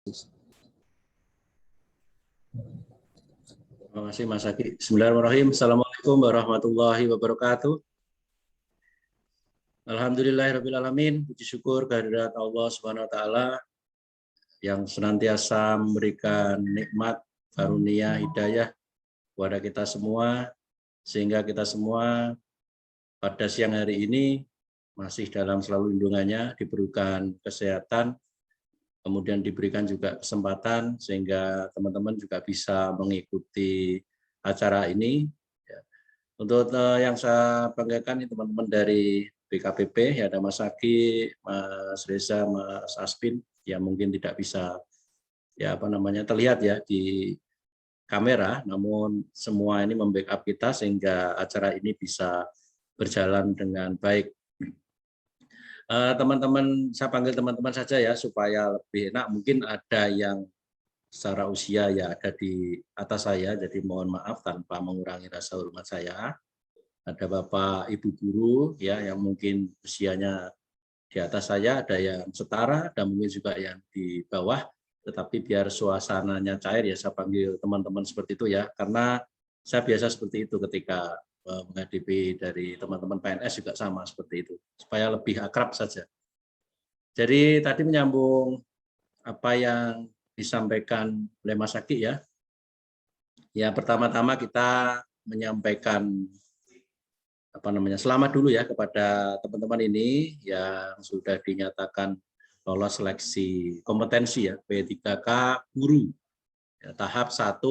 Terima kasih Mas Aki. Bismillahirrahmanirrahim. Assalamualaikum warahmatullahi wabarakatuh. Alhamdulillahirrahmanirrahim. Puji syukur kehadirat Allah Subhanahu wa Ta'ala yang senantiasa memberikan nikmat, karunia, hidayah kepada kita semua, sehingga kita semua pada siang hari ini masih dalam selalu lindungannya, diberikan kesehatan, kemudian diberikan juga kesempatan sehingga teman-teman juga bisa mengikuti acara ini. Untuk yang saya banggakan teman-teman dari BKPP, ya ada Mas Aki, Mas Reza, Mas Aspin, yang mungkin tidak bisa terlihat ya di kamera, namun semua ini membackup kita sehingga acara ini bisa berjalan dengan baik. Teman-teman, saya panggil teman-teman saja ya supaya lebih enak. Mungkin ada yang secara usia ya ada di atas saya, jadi mohon maaf tanpa mengurangi rasa hormat saya. Ada Bapak Ibu guru ya yang mungkin usianya di atas saya, ada yang setara dan mungkin juga yang di bawah. Tetapi biar suasananya cair ya saya panggil teman-teman seperti itu ya, karena saya biasa seperti itu ketika menghadapi dari teman-teman PNS juga sama seperti itu, supaya lebih akrab saja. Jadi tadi menyambung apa yang disampaikan oleh Mas Aki ya. Ya pertama-tama kita menyampaikan selamat dulu ya kepada teman-teman ini yang sudah dinyatakan lolos seleksi kompetensi ya P3K guru ya, tahap 1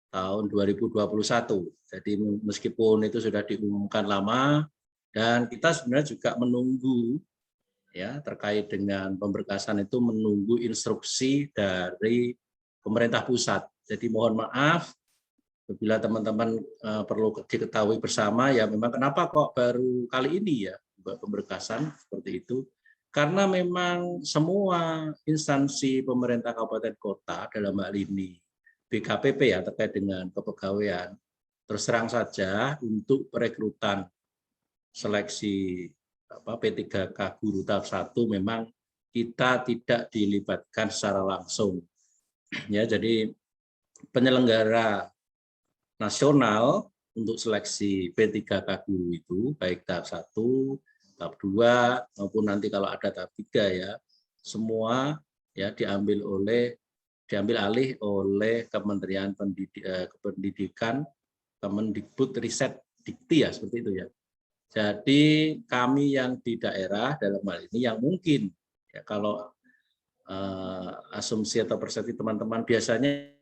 tahun 2021. Jadi meskipun itu sudah diumumkan lama dan kita sebenarnya juga menunggu ya terkait dengan pemberkasan itu menunggu instruksi dari pemerintah pusat. Jadi mohon maaf apabila teman-teman perlu diketahui bersama ya memang kenapa kok baru kali ini ya pemberkasan seperti itu. Karena memang semua instansi pemerintah kabupaten kota dalam hal ini BKPP ya terkait dengan kepegawaian terus terang saja untuk perekrutan seleksi P3K guru tahap 1 memang kita tidak dilibatkan secara langsung. Ya, jadi penyelenggara nasional untuk seleksi P3K guru itu baik tahap 1, tahap 2 maupun nanti kalau ada tahap 3 ya, semua ya diambil alih oleh Kementerian Pendidikan, Kemendikbud Ristek Dikti ya seperti itu ya. Jadi kami yang di daerah dalam hal ini yang mungkin ya kalau asumsi atau persepsi teman-teman biasanya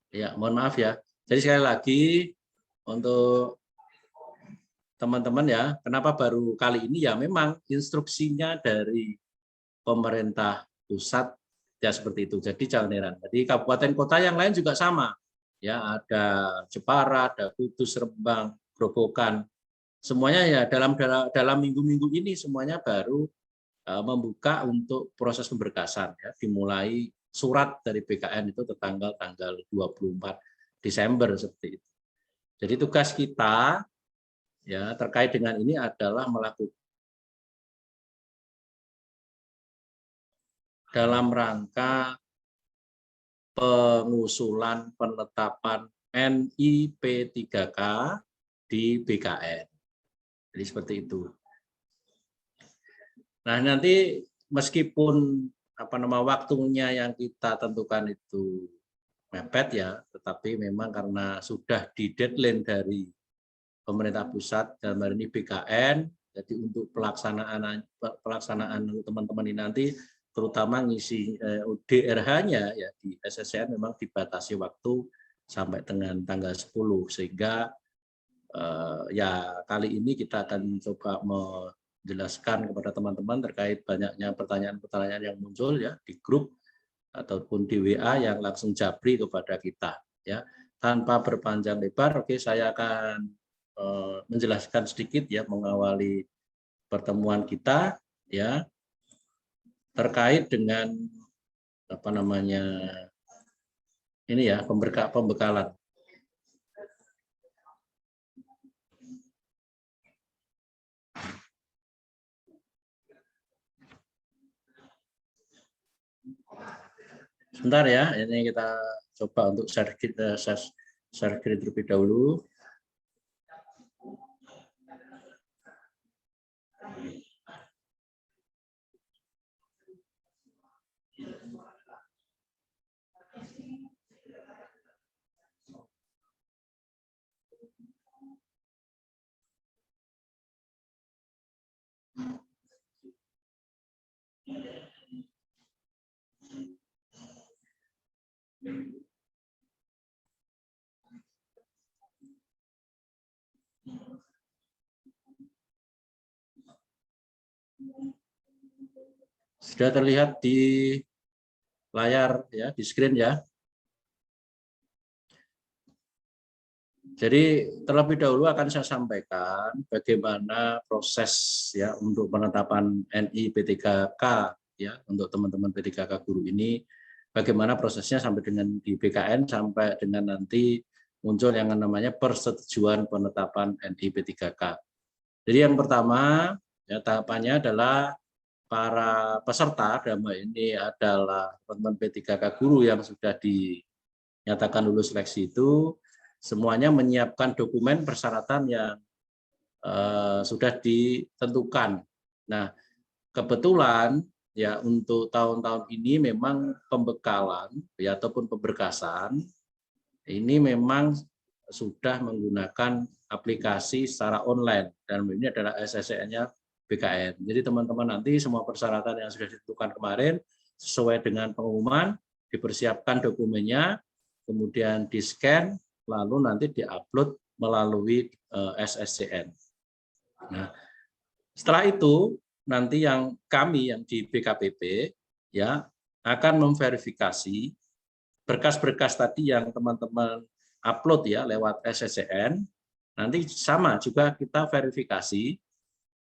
ya mohon maaf ya. Jadi sekali lagi untuk teman-teman ya, kenapa baru kali ini ya memang instruksinya dari pemerintah pusat ya seperti itu. Jadi jangan heran. Jadi kabupaten kota yang lain juga sama. Ya, ada Jepara, ada Kudus, Rembang, Grobogan. Semuanya ya dalam minggu-minggu ini semuanya baru membuka untuk proses pemberkasan ya, dimulai surat dari BKN itu tanggal 24 Desember seperti itu. Jadi tugas kita ya terkait dengan ini adalah melakukan dalam rangka pengusulan penetapan NIP3K di BKN. Jadi seperti itu. Nah, nanti meskipun waktunya yang kita tentukan itu mepet ya, tetapi memang karena sudah di deadline dari pemerintah pusat dalam hal ini BKN, jadi untuk pelaksanaan teman-teman ini nanti terutama ngisi DRH-nya ya di SSN memang dibatasi waktu sampai dengan tanggal 10 sehingga Ya kali ini kita akan coba menjelaskan kepada teman-teman terkait banyaknya pertanyaan-pertanyaan yang muncul ya di grup ataupun di WA yang langsung japri kepada kita ya. Tanpa berpanjang lebar, oke, saya akan menjelaskan sedikit ya mengawali pertemuan kita ya terkait dengan apa namanya ini ya pembekalan. Sebentar ya, ini kita coba untuk share screen terlebih dahulu. Sudah terlihat di layar ya, di screen ya. Jadi terlebih dahulu akan saya sampaikan bagaimana proses ya untuk penetapan NI P3K ya untuk teman-teman P3K guru ini, bagaimana prosesnya sampai dengan di BKN sampai dengan nanti muncul yang namanya persetujuan penetapan NI P3K. Jadi yang pertama ya tahapannya adalah para peserta dalam hal ini adalah teman-teman P3K guru yang sudah dinyatakan lulus seleksi itu semuanya menyiapkan dokumen persyaratan yang sudah ditentukan. Nah, kebetulan ya untuk tahun-tahun ini memang pembekalan ya ataupun pemberkasan ini memang sudah menggunakan aplikasi secara online dan ini adalah SSN-nya BKN. Jadi teman-teman nanti semua persyaratan yang sudah ditentukan kemarin sesuai dengan pengumuman dipersiapkan dokumennya, kemudian di-scan lalu nanti diupload melalui SSCN. Nah, setelah itu nanti yang kami yang di BKPP ya akan memverifikasi berkas-berkas tadi yang teman-teman upload ya lewat SSCN. Nanti sama juga kita verifikasi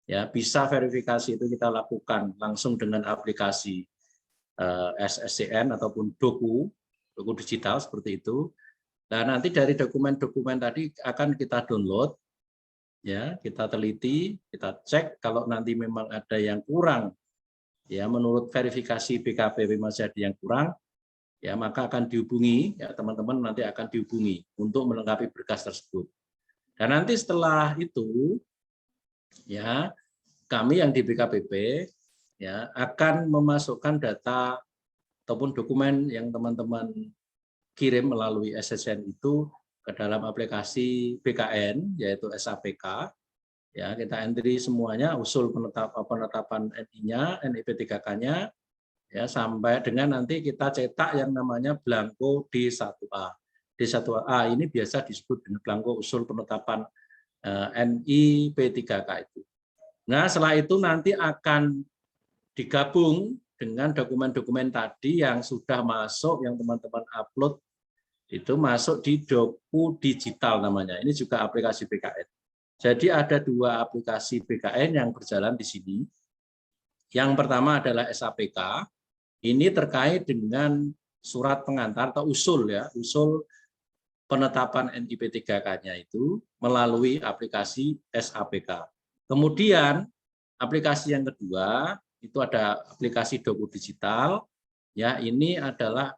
ya, bisa verifikasi itu kita lakukan langsung dengan aplikasi SSCN ataupun doku digital seperti itu. Nah, nanti dari dokumen-dokumen tadi akan kita download, ya, kita teliti, kita cek kalau nanti memang ada yang kurang, ya, menurut verifikasi BKPP masih ada yang kurang, ya, maka akan dihubungi, ya, teman-teman nanti akan dihubungi untuk melengkapi berkas tersebut. Dan nanti setelah itu, ya, kami yang di BKPP, ya, akan memasukkan data ataupun dokumen yang teman-teman kirim melalui SSN itu ke dalam aplikasi BKN yaitu SAPK. Ya, kita entry semuanya usul penetapan NI-nya, NIP3K-nya ya sampai dengan nanti kita cetak yang namanya blanko D1A. D1A ini biasa disebut dengan blanko usul penetapan NI P3K itu. Nah, setelah itu nanti akan digabung dengan dokumen-dokumen tadi yang sudah masuk, yang teman-teman upload, itu masuk di doku digital namanya. Ini juga aplikasi BKN. Jadi ada dua aplikasi BKN yang berjalan di sini. Yang pertama adalah SAPK. Ini terkait dengan surat pengantar atau usul ya, usul penetapan NIP3K-nya itu melalui aplikasi SAPK. Kemudian aplikasi yang kedua itu ada aplikasi doku digital. Ya, ini adalah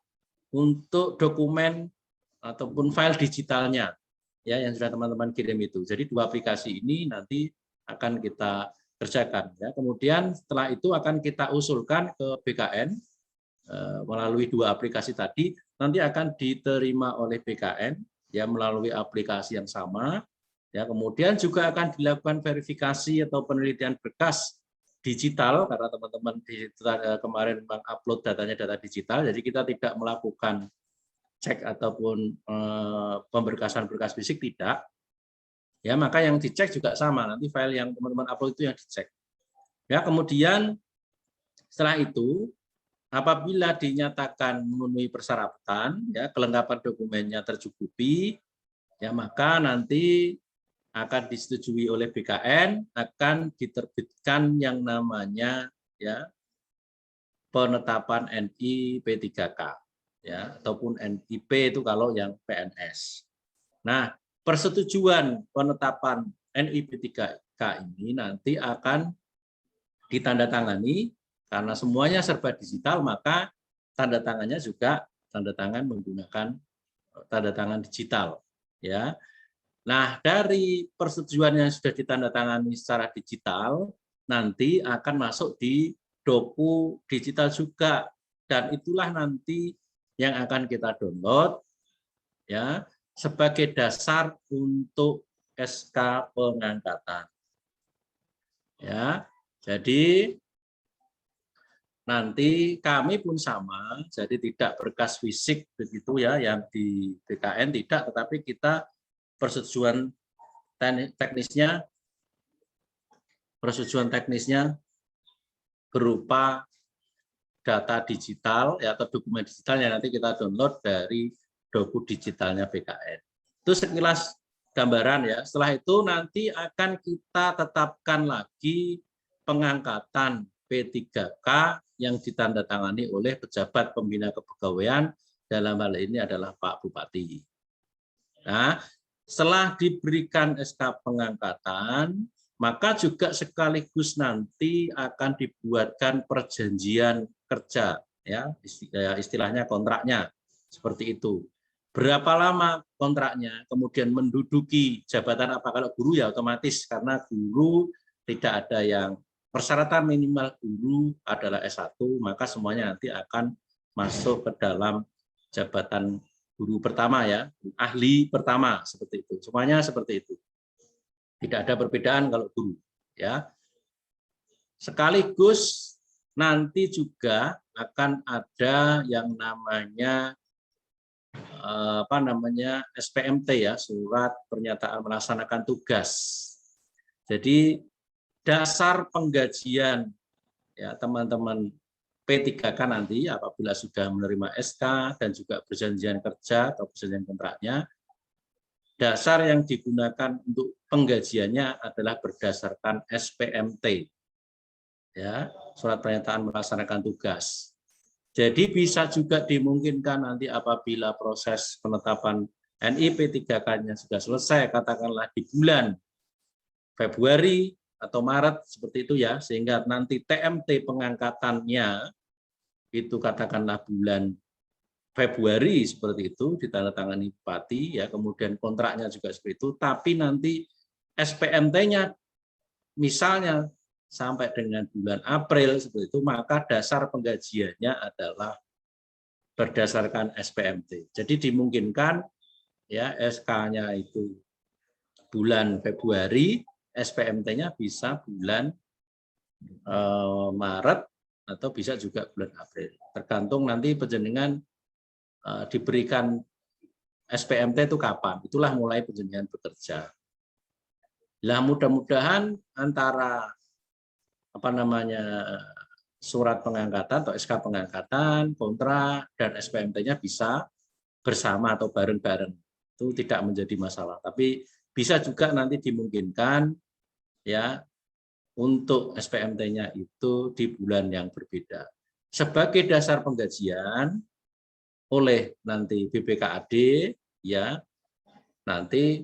untuk dokumen ataupun file digitalnya ya yang sudah teman-teman kirim itu. Jadi dua aplikasi ini nanti akan kita kerjakan ya. Kemudian setelah itu akan kita usulkan ke BKN melalui dua aplikasi tadi, nanti akan diterima oleh BKN ya melalui aplikasi yang sama ya. Kemudian juga akan dilakukan verifikasi atau penelitian berkas digital karena teman-teman kemarin mengupload datanya data digital, jadi kita tidak melakukan cek ataupun pemberkasan berkas fisik tidak. Ya, maka yang dicek juga sama, nanti file yang teman-teman upload itu yang dicek. Ya, kemudian setelah itu apabila dinyatakan memenuhi persyaratan, ya kelengkapan dokumennya tercukupi, ya maka nanti akan disetujui oleh BKN, akan diterbitkan yang namanya ya penetapan NI P3K, ya ataupun NIP itu kalau yang PNS. Nah, persetujuan penetapan NI P3K ini nanti akan ditandatangani karena semuanya serba digital, maka tanda tangannya juga tanda tangan menggunakan tanda tangan digital, ya. Nah, dari persetujuan yang sudah ditandatangani secara digital nanti akan masuk di doku digital juga, dan itulah nanti yang akan kita download ya sebagai dasar untuk SK pengangkatan. Ya. Jadi nanti kami pun sama, jadi tidak berkas fisik begitu ya yang di BKN tidak, tetapi kita persetujuan teknisnya berupa data digital ya, atau dokumen digital yang nanti kita download dari doku digitalnya BKN. Itu sekilas gambaran ya. Setelah itu nanti akan kita tetapkan lagi pengangkatan P3K yang ditandatangani oleh pejabat pembina kepegawaian, dalam hal ini adalah Pak Bupati. Nah, setelah diberikan SK pengangkatan, maka juga sekaligus nanti akan dibuatkan perjanjian kerja, ya istilahnya kontraknya seperti itu. Berapa lama kontraknya, kemudian menduduki jabatan apa, kalau guru ya otomatis karena guru tidak ada yang persyaratan minimal guru adalah S1, maka semuanya nanti akan masuk ke dalam jabatan guru pertama ya, ahli pertama seperti itu. Semuanya seperti itu. Tidak ada perbedaan kalau guru ya. Sekaligus nanti juga akan ada yang namanya SPMT ya, surat pernyataan melaksanakan tugas. Jadi dasar penggajian ya teman-teman P3K nanti apabila sudah menerima SK dan juga perjanjian kerja atau perjanjian kontraknya, dasar yang digunakan untuk penggajiannya adalah berdasarkan SPMT, ya, surat pernyataan melaksanakan tugas. Jadi bisa juga dimungkinkan nanti apabila proses penetapan NI P3K-nya sudah selesai, katakanlah di bulan Februari atau Maret seperti itu ya, sehingga nanti TMT pengangkatannya itu katakanlah bulan Februari seperti itu ditandatangani bupati ya, kemudian kontraknya juga seperti itu, tapi nanti SPMT-nya misalnya sampai dengan bulan April seperti itu, maka dasar penggajiannya adalah berdasarkan SPMT. Jadi dimungkinkan ya SK-nya itu bulan Februari, SPMT-nya bisa bulan Maret atau bisa juga bulan April. Tergantung nanti penjenengan diberikan SPMT itu kapan, itulah mulai penjenengan bekerja. Nah, mudah-mudahan antara surat pengangkatan atau SK pengangkatan, kontrak dan SPMT-nya bisa bersama atau bareng-bareng. Itu tidak menjadi masalah. Tapi bisa juga nanti dimungkinkan ya untuk SPMT-nya itu di bulan yang berbeda. Sebagai dasar penggajian oleh nanti BPKAD ya, nanti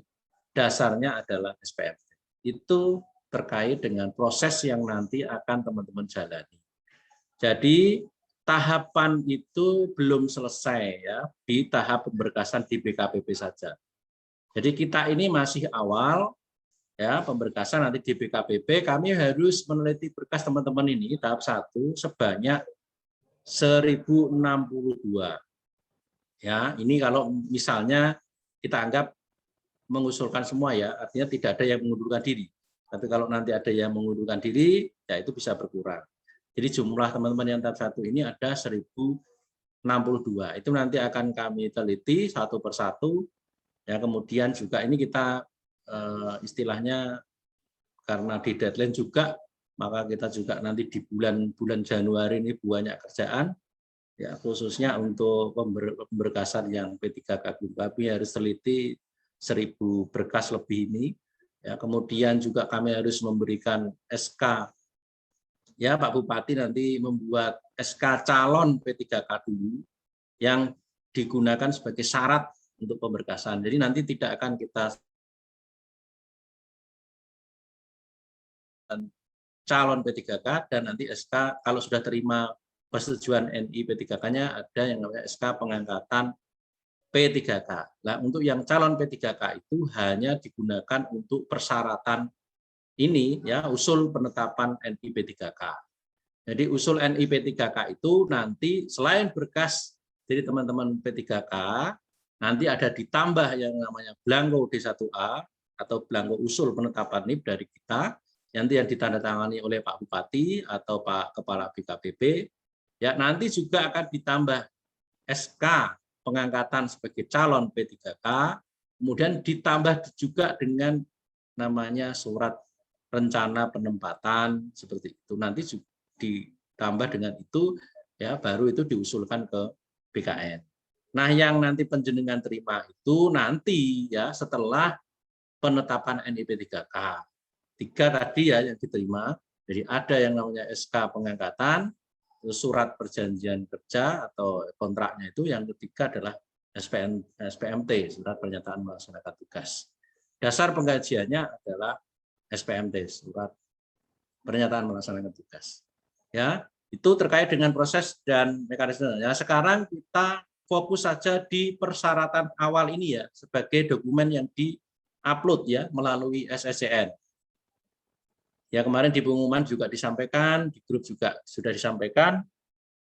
dasarnya adalah SPMT. Itu terkait dengan proses yang nanti akan teman-teman jalani. Jadi tahapan itu belum selesai ya, di tahap pemberkasan di BKPP saja. Jadi kita ini masih awal ya, pemberkasan nanti di BKPP kami harus meneliti berkas teman-teman ini tahap 1 sebanyak 1062. Ya, ini kalau misalnya kita anggap mengusulkan semua ya, artinya tidak ada yang mengundurkan diri. Tapi kalau nanti ada yang mengundurkan diri, ya itu bisa berkurang. Jadi jumlah teman-teman yang tahap 1 ini ada 1062. Itu nanti akan kami teliti satu persatu. Ya, kemudian juga ini kita istilahnya karena di deadline juga, maka kita juga nanti di bulan Januari ini banyak kerjaan, ya khususnya untuk pemberkasan yang P3K Guru kami harus teliti 1000 berkas lebih ini. Ya, kemudian juga kami harus memberikan SK. Ya, Pak Bupati nanti membuat SK calon P3K dulu yang digunakan sebagai syarat untuk pemberkasan. Jadi nanti tidak akan kita calon P3K dan nanti SK kalau sudah terima persetujuan NI P3K-nya ada yang namanya SK pengangkatan P3K. Nah, untuk yang calon P3K itu hanya digunakan untuk persyaratan ini ya, usul penetapan NI P3K. Jadi usul NI P3K itu nanti selain berkas dari teman-teman P3K, nanti ada ditambah yang namanya blanko D1A atau blanko usul penetapan NIP dari kita, nanti yang ditandatangani oleh Pak Bupati atau Pak Kepala BKPB, ya nanti juga akan ditambah SK pengangkatan sebagai calon P3K, kemudian ditambah juga dengan namanya surat rencana penempatan seperti itu. Nanti ditambah dengan itu, ya baru itu diusulkan ke BKN. Nah, yang nanti penjenengan terima itu nanti ya setelah penetapan NI P3K. 3 tadi ya yang diterima, jadi ada yang namanya SK pengangkatan, surat perjanjian kerja atau kontraknya itu, yang ketiga adalah SPMT, surat pernyataan melaksanakan tugas. Dasar penggajiannya adalah SPMT, surat pernyataan melaksanakan tugas. Ya, itu terkait dengan proses dan mekanisme. Ya, sekarang kita fokus saja di persyaratan awal ini ya, sebagai dokumen yang di-upload ya melalui SSCN. Ya, kemarin di pengumuman juga disampaikan, di grup juga sudah disampaikan.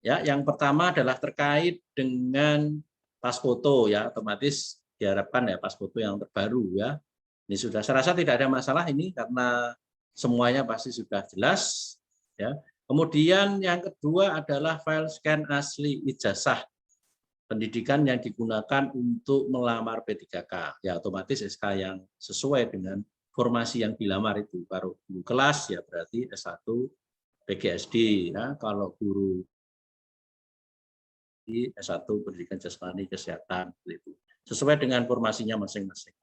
Ya, yang pertama adalah terkait dengan pas foto ya, otomatis diharapkan ya pas foto yang terbaru ya. Ini sudah, saya rasa tidak ada masalah ini karena semuanya pasti sudah jelas ya. Kemudian yang kedua adalah file scan asli ijazah pendidikan yang digunakan untuk melamar P3K. Ya, otomatis SK yang sesuai dengan formasi yang dilamar itu. Baru guru kelas ya berarti S1 PGSD ya, kalau guru di S1 pendidikan jasmani kesehatan itu. Sesuai dengan formasinya masing-masing.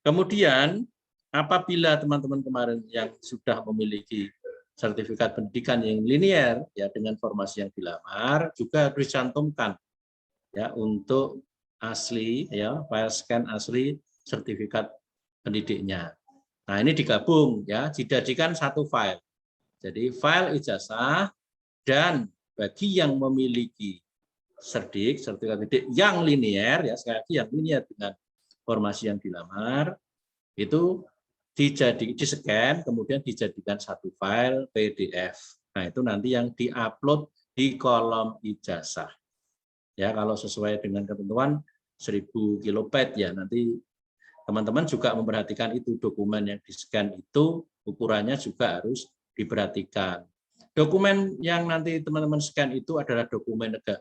Kemudian apabila teman-teman kemarin yang sudah memiliki sertifikat pendidikan yang linier ya dengan formasi yang dilamar juga harus dicantumkan ya untuk asli ya file scan asli sertifikat pendidiknya. Nah, ini digabung ya, dijadikan satu file. Jadi file ijazah dan bagi yang memiliki sertifikat pendidik yang linier ya, sekali lagi yang linier dengan formasi yang dilamar itu di-scan kemudian dijadikan satu file PDF. Nah, itu nanti yang di-upload di kolom ijazah. Ya, kalau sesuai dengan ketentuan 1000 kilobyte ya, nanti teman-teman juga memperhatikan itu dokumen yang di-scan itu ukurannya juga harus diperhatikan. Dokumen yang nanti teman-teman scan itu adalah dokumen negara.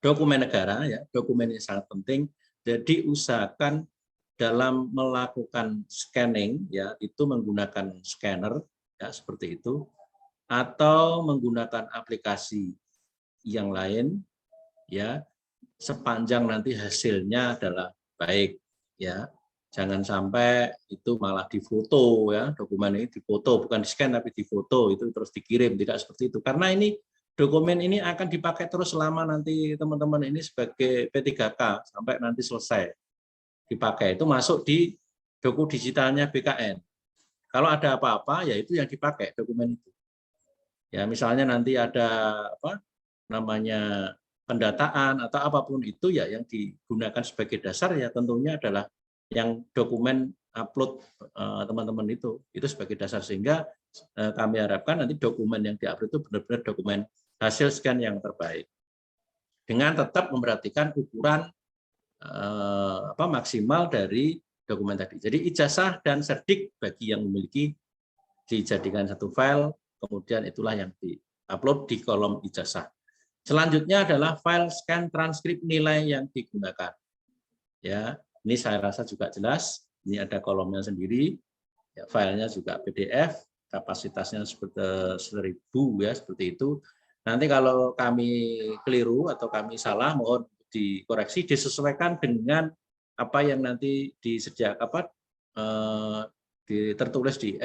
Dokumen negara ya, dokumen yang sangat penting. Jadi usahakan dalam melakukan scanning ya itu menggunakan scanner ya seperti itu atau menggunakan aplikasi yang lain ya sepanjang nanti hasilnya adalah baik ya. Jangan sampai itu malah difoto ya, dokumen ini difoto bukan di-scan tapi difoto itu terus dikirim, tidak seperti itu. Karena ini dokumen ini akan dipakai terus selama nanti teman-teman ini sebagai P3K sampai nanti selesai dipakai. Itu masuk di doku digitalnya BKN. Kalau ada apa-apa ya itu yang dipakai dokumen itu. Ya misalnya nanti ada apa namanya pendataan atau apapun itu ya yang digunakan sebagai dasar ya tentunya adalah yang dokumen upload teman-teman itu sebagai dasar sehingga kami harapkan nanti dokumen yang diupload itu benar-benar dokumen hasil scan yang terbaik dengan tetap memperhatikan ukuran maksimal dari dokumen tadi. Jadi ijazah dan serdik bagi yang memiliki dijadikan satu file, kemudian itulah yang diupload di kolom ijazah. Selanjutnya adalah file scan transkrip nilai yang digunakan. Ya, ini saya rasa juga jelas. Ini ada kolomnya sendiri, ya, filenya juga PDF, kapasitasnya seperti 1000 ya, seperti itu. Nanti kalau kami keliru atau kami salah, mohon dikoreksi, disesuaikan dengan apa yang nanti disediakan tertulis di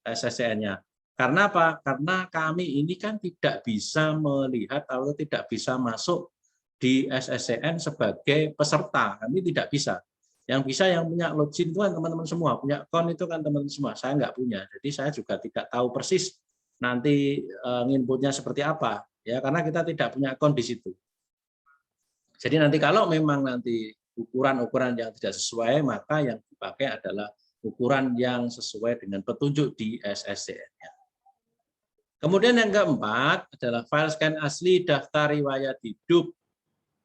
SSCN-nya. Karena apa? Karena kami ini kan tidak bisa melihat atau tidak bisa masuk di SSCN sebagai peserta. Kami tidak bisa. Yang bisa yang punya login itu kan teman-teman semua, punya account itu kan teman-teman semua. Saya nggak punya, jadi saya juga tidak tahu persis nanti inputnya seperti apa, ya karena kita tidak punya account di situ. Jadi nanti kalau memang nanti ukuran-ukuran yang tidak sesuai, maka yang dipakai adalah ukuran yang sesuai dengan petunjuk di SSCN-nya. Kemudian yang keempat adalah file scan asli daftar riwayat hidup.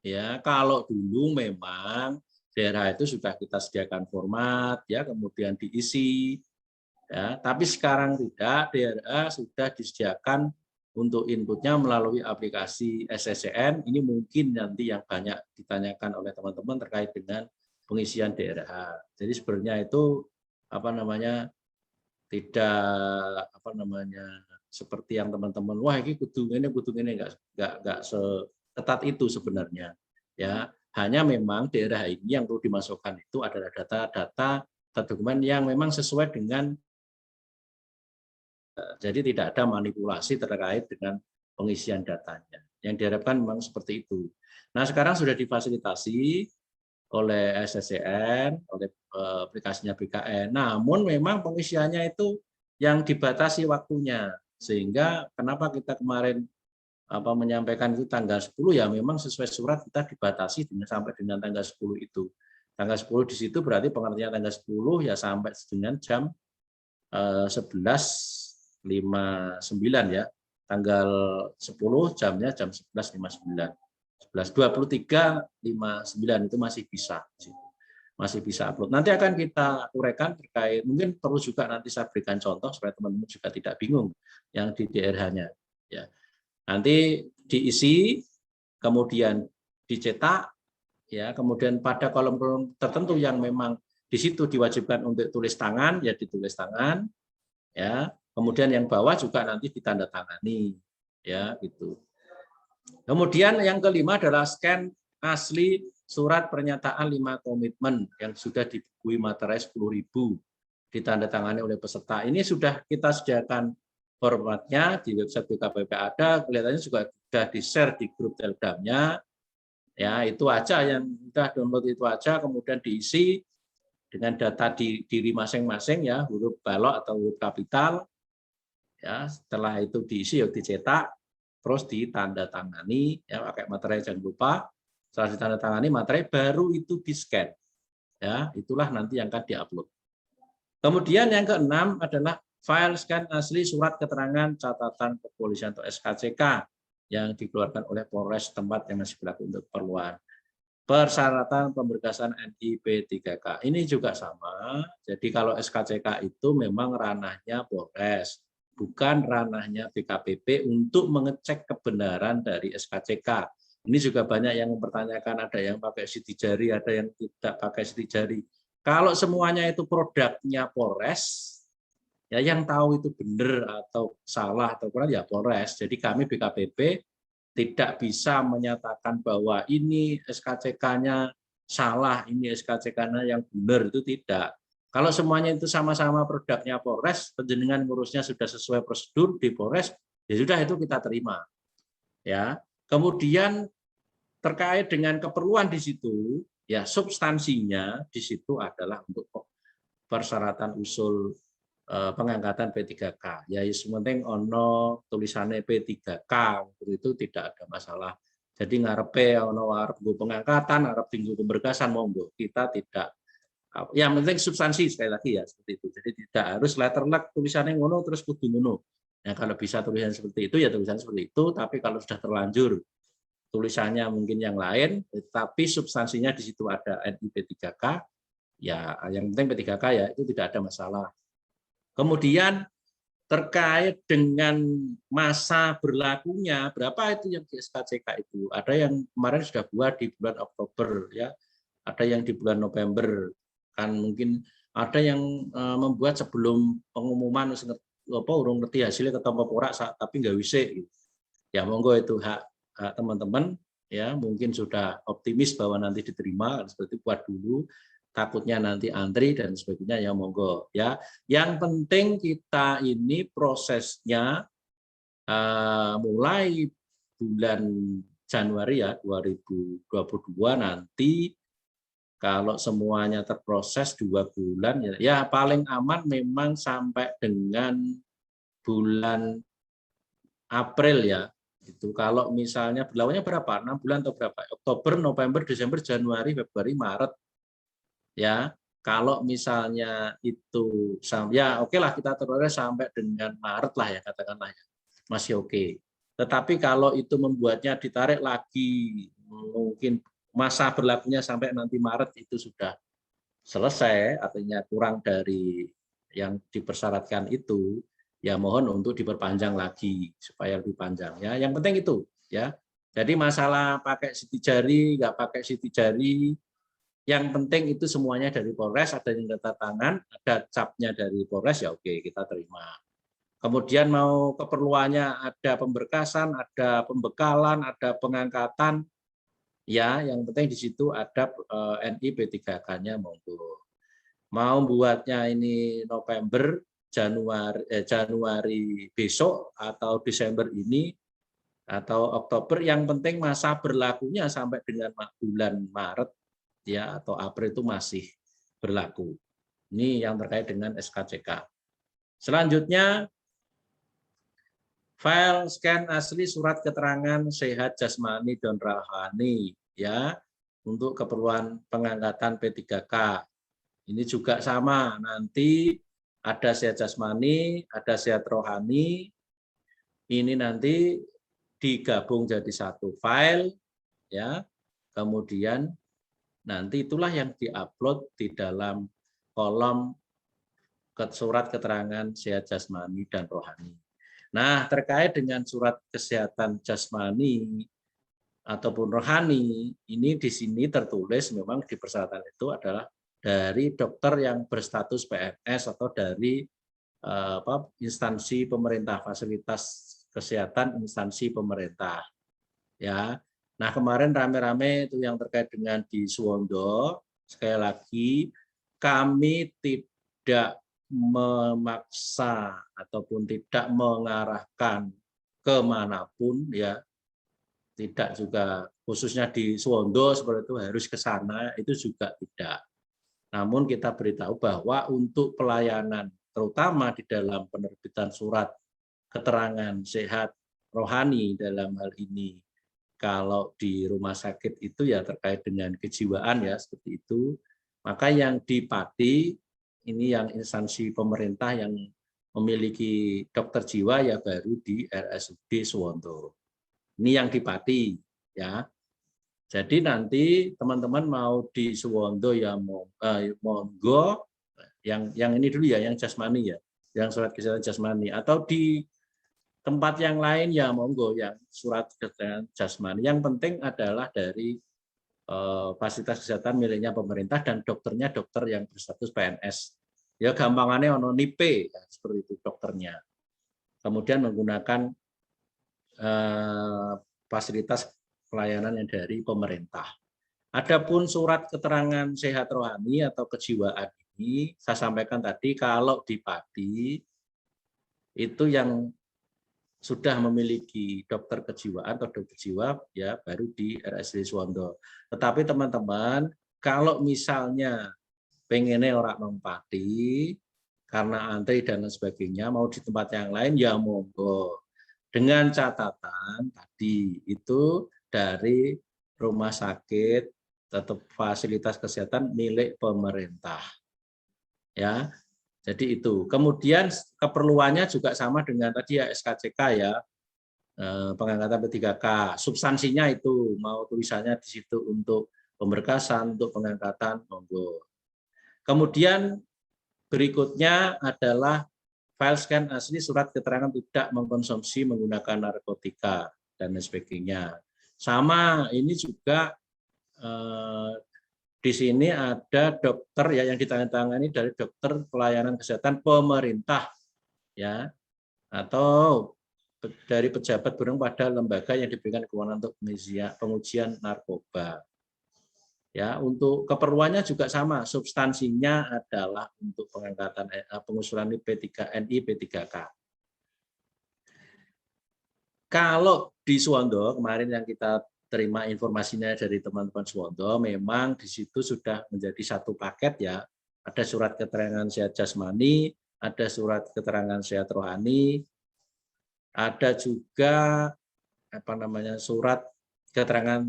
Ya, kalau dulu memang daerah itu sudah kita sediakan format, ya kemudian diisi, ya. Tapi sekarang tidak, daerah sudah disediakan untuk inputnya melalui aplikasi SSCN. Ini mungkin nanti yang banyak ditanyakan oleh teman-teman terkait dengan pengisian daerah. Jadi sebenarnya itu tidak seperti yang teman-teman wah ini kudu ini nggak seketat itu sebenarnya, ya. Hanya memang daerah ini yang perlu dimasukkan itu adalah data-data dokumen yang memang sesuai dengan, jadi tidak ada manipulasi terkait dengan pengisian datanya. Yang diharapkan memang seperti itu. Nah, sekarang sudah difasilitasi oleh SSCN, oleh aplikasinya BKN. Namun memang pengisiannya itu yang dibatasi waktunya. Sehingga kenapa kita kemarin menyampaikan itu tanggal 10 ya memang sesuai surat kita dibatasi sampai dengan tanggal 10 itu. Tanggal 10 di situ berarti pengertian tanggal 10 ya sampai dengan jam 11.59 ya. Tanggal 10 jamnya jam 11.59. 11.23.59 itu masih bisa upload. Nanti akan kita uraikan terkait, mungkin perlu juga nanti saya berikan contoh supaya teman-teman juga tidak bingung yang di DRH-nya. Ya. Nanti diisi, kemudian dicetak, ya, kemudian pada kolom-kolom tertentu yang memang di situ diwajibkan untuk tulis tangan, ya ditulis tangan, ya. Kemudian yang bawah juga nanti ditandatangani, ya, gitu. Kemudian yang kelima adalah scan asli surat pernyataan 5 komitmen yang sudah dibukui materai 10.000, ditandatangani oleh peserta. Ini sudah kita sediakan formatnya di website BKPP ada, kelihatannya juga sudah di-share di grup Telegram-nya. Ya, itu aja yang sudah download itu aja, kemudian diisi dengan data diri masing-masing ya, huruf balok atau huruf kapital. Ya, setelah itu diisi ya dicetak, terus ditandatangani ya pakai materai jangan lupa. Setelah ditandatangani materai baru itu di-scan. Ya, itulah nanti yang akan diupload. Kemudian yang keenam adalah file scan asli surat keterangan catatan kepolisian atau SKCK yang dikeluarkan oleh Polres tempat yang masih berlaku untuk keperluan. Persyaratan pemberkasan NIP3K. Ini juga sama. Jadi kalau SKCK itu memang ranahnya Polres, bukan ranahnya BKPP untuk mengecek kebenaran dari SKCK. Ini juga banyak yang mempertanyakan, ada yang pakai sidik jari, ada yang tidak pakai sidik jari. Kalau semuanya itu produknya Polres, ya yang tahu itu benar atau salah atau kurang ya Polres. Jadi kami BKPP tidak bisa menyatakan bahwa ini SKCK-nya salah, ini SKCK-nya yang benar, itu tidak. Kalau semuanya itu sama-sama produknya Polres, penjenengan ngurusnya sudah sesuai prosedur di Polres, ya sudah itu kita terima. Ya. Kemudian terkait dengan keperluan di situ, ya substansinya di situ adalah untuk persyaratan usul pengangkatan P3K. Ya sementing ono tulisannya P3K itu tidak ada masalah. Jadi ngarepe ono arep pengangkatan, arep tinggu pemberkasan monggo. Kita tidak, yang penting substansi sekali lagi ya seperti itu. Jadi tidak harus letterluck tulisannya ngono terus kudu ngono. Nah, kalau bisa tulisan seperti itu ya tulisan seperti itu, tapi kalau sudah terlanjur tulisannya mungkin yang lain, tapi substansinya di situ ada NIP3K, ya yang penting P3K ya itu tidak ada masalah. Kemudian terkait dengan masa berlakunya, berapa itu yang di SKCK itu? Ada yang kemarin sudah buat di bulan Oktober, ya, ada yang di bulan November, kan mungkin Ada yang membuat sebelum pengumuman urung ngerti hasilnya ketompo porak tapi nggak bisa gitu. Ya monggo itu hak teman-teman ya, mungkin sudah optimis bahwa nanti diterima seperti buat dulu, takutnya nanti antri dan sebagainya ya monggo ya. Yang penting kita ini prosesnya mulai bulan Januari ya 2022 nanti. Kalau semuanya terproses 2 bulan, ya paling aman memang sampai dengan bulan April ya. Itu kalau misalnya berlakunya berapa? 6 bulan atau berapa? Oktober, November, Desember, Januari, Februari, Maret. Ya, kalau misalnya itu ya oke lah kita terus sampai dengan Maret lah ya katakanlah ya. Masih oke. Tetapi kalau itu membuatnya ditarik lagi mungkin masa berlakunya sampai nanti Maret itu sudah selesai, artinya kurang dari yang dipersyaratkan itu, ya mohon untuk diperpanjang lagi supaya lebih panjang ya. Yang penting itu ya. Jadi masalah pakai sidik jari, nggak pakai sidik jari, yang penting itu semuanya dari Polres, ada yang tanda tangan, ada capnya dari Polres ya oke kita terima. Kemudian mau keperluannya ada pemberkasan, ada pembekalan, ada pengangkatan, ya yang penting di situ ada NI P3K-nya monggo. Mau buatnya ini November, Januari besok atau Desember ini atau Oktober, yang penting masa berlakunya sampai dengan bulan Maret ya atau April itu masih berlaku. Ini yang terkait dengan SKCK. Selanjutnya file scan asli surat keterangan sehat jasmani dan rohani ya untuk keperluan pengangkatan P3K. Ini juga sama, nanti ada sehat jasmani, ada sehat rohani. Ini nanti digabung jadi satu file ya. Kemudian nanti itulah yang diupload di dalam kolom surat keterangan sehat jasmani dan rohani. Nah, terkait dengan surat kesehatan jasmani ataupun rohani, ini di sini tertulis memang di persyaratan itu adalah dari dokter yang berstatus PNS atau dari instansi pemerintah, fasilitas kesehatan instansi pemerintah. Ya. Nah, kemarin rame-rame itu yang terkait dengan di Suwondo, sekali lagi kami tidak memaksa ataupun tidak mengarahkan kemanapun ya, tidak juga khususnya di Suwondo seperti itu harus ke sana, itu juga tidak. Namun kita beritahu bahwa untuk pelayanan terutama di dalam penerbitan surat keterangan sehat rohani dalam hal ini, kalau di rumah sakit itu ya terkait dengan kejiwaan ya seperti itu, maka yang di Pati ini yang instansi pemerintah yang memiliki dokter jiwa ya baru di RSUD Suwondo. Ini yang di Pati ya. Jadi nanti teman-teman mau di Suwondo ya monggo yang ini dulu ya, yang jasmani ya, yang surat kesehatan jasmani, atau di tempat yang lain ya monggo yang surat kesehatan jasmani. Yang penting adalah dari fasilitas kesehatan miliknya pemerintah dan dokternya dokter yang berstatus PNS. Ya gampangannya ono NIP ya, seperti itu dokternya. Kemudian menggunakan fasilitas pelayanan yang dari pemerintah. Adapun surat keterangan sehat rohani atau kejiwaan ini saya sampaikan tadi, kalau di Pati itu yang sudah memiliki dokter kejiwaan atau dokter jiwa ya baru di RSUD Suwondo. Tetapi teman-teman kalau misalnya pengennya orang nang Pati karena antri dan sebagainya mau di tempat yang lain ya monggo. Dengan catatan tadi itu dari rumah sakit tetap fasilitas kesehatan milik pemerintah. Ya. Jadi itu. Kemudian keperluannya juga sama dengan tadi ya SKCK ya. Pengangkatan P3K. Substansinya itu mau tulisannya di situ untuk pemberkasan, untuk pengangkatan monggo. Kemudian berikutnya adalah file scan asli surat keterangan tidak mengkonsumsi menggunakan narkotika dan sebagainya. Sama ini juga di sini ada dokter ya yang ditandatangani dari dokter pelayanan kesehatan pemerintah ya, atau dari pejabat berwenang pada lembaga yang diberikan kewenangan untuk pengujian narkoba. Ya, untuk keperluannya juga sama, substansinya adalah untuk pengangkatan pengusulan P3NI, P3K. Kalau di Suwondo kemarin yang kita terima informasinya dari teman-teman Suwondo, memang di situ sudah menjadi satu paket ya. Ada surat keterangan sehat jasmani, ada surat keterangan sehat rohani, ada juga surat keterangan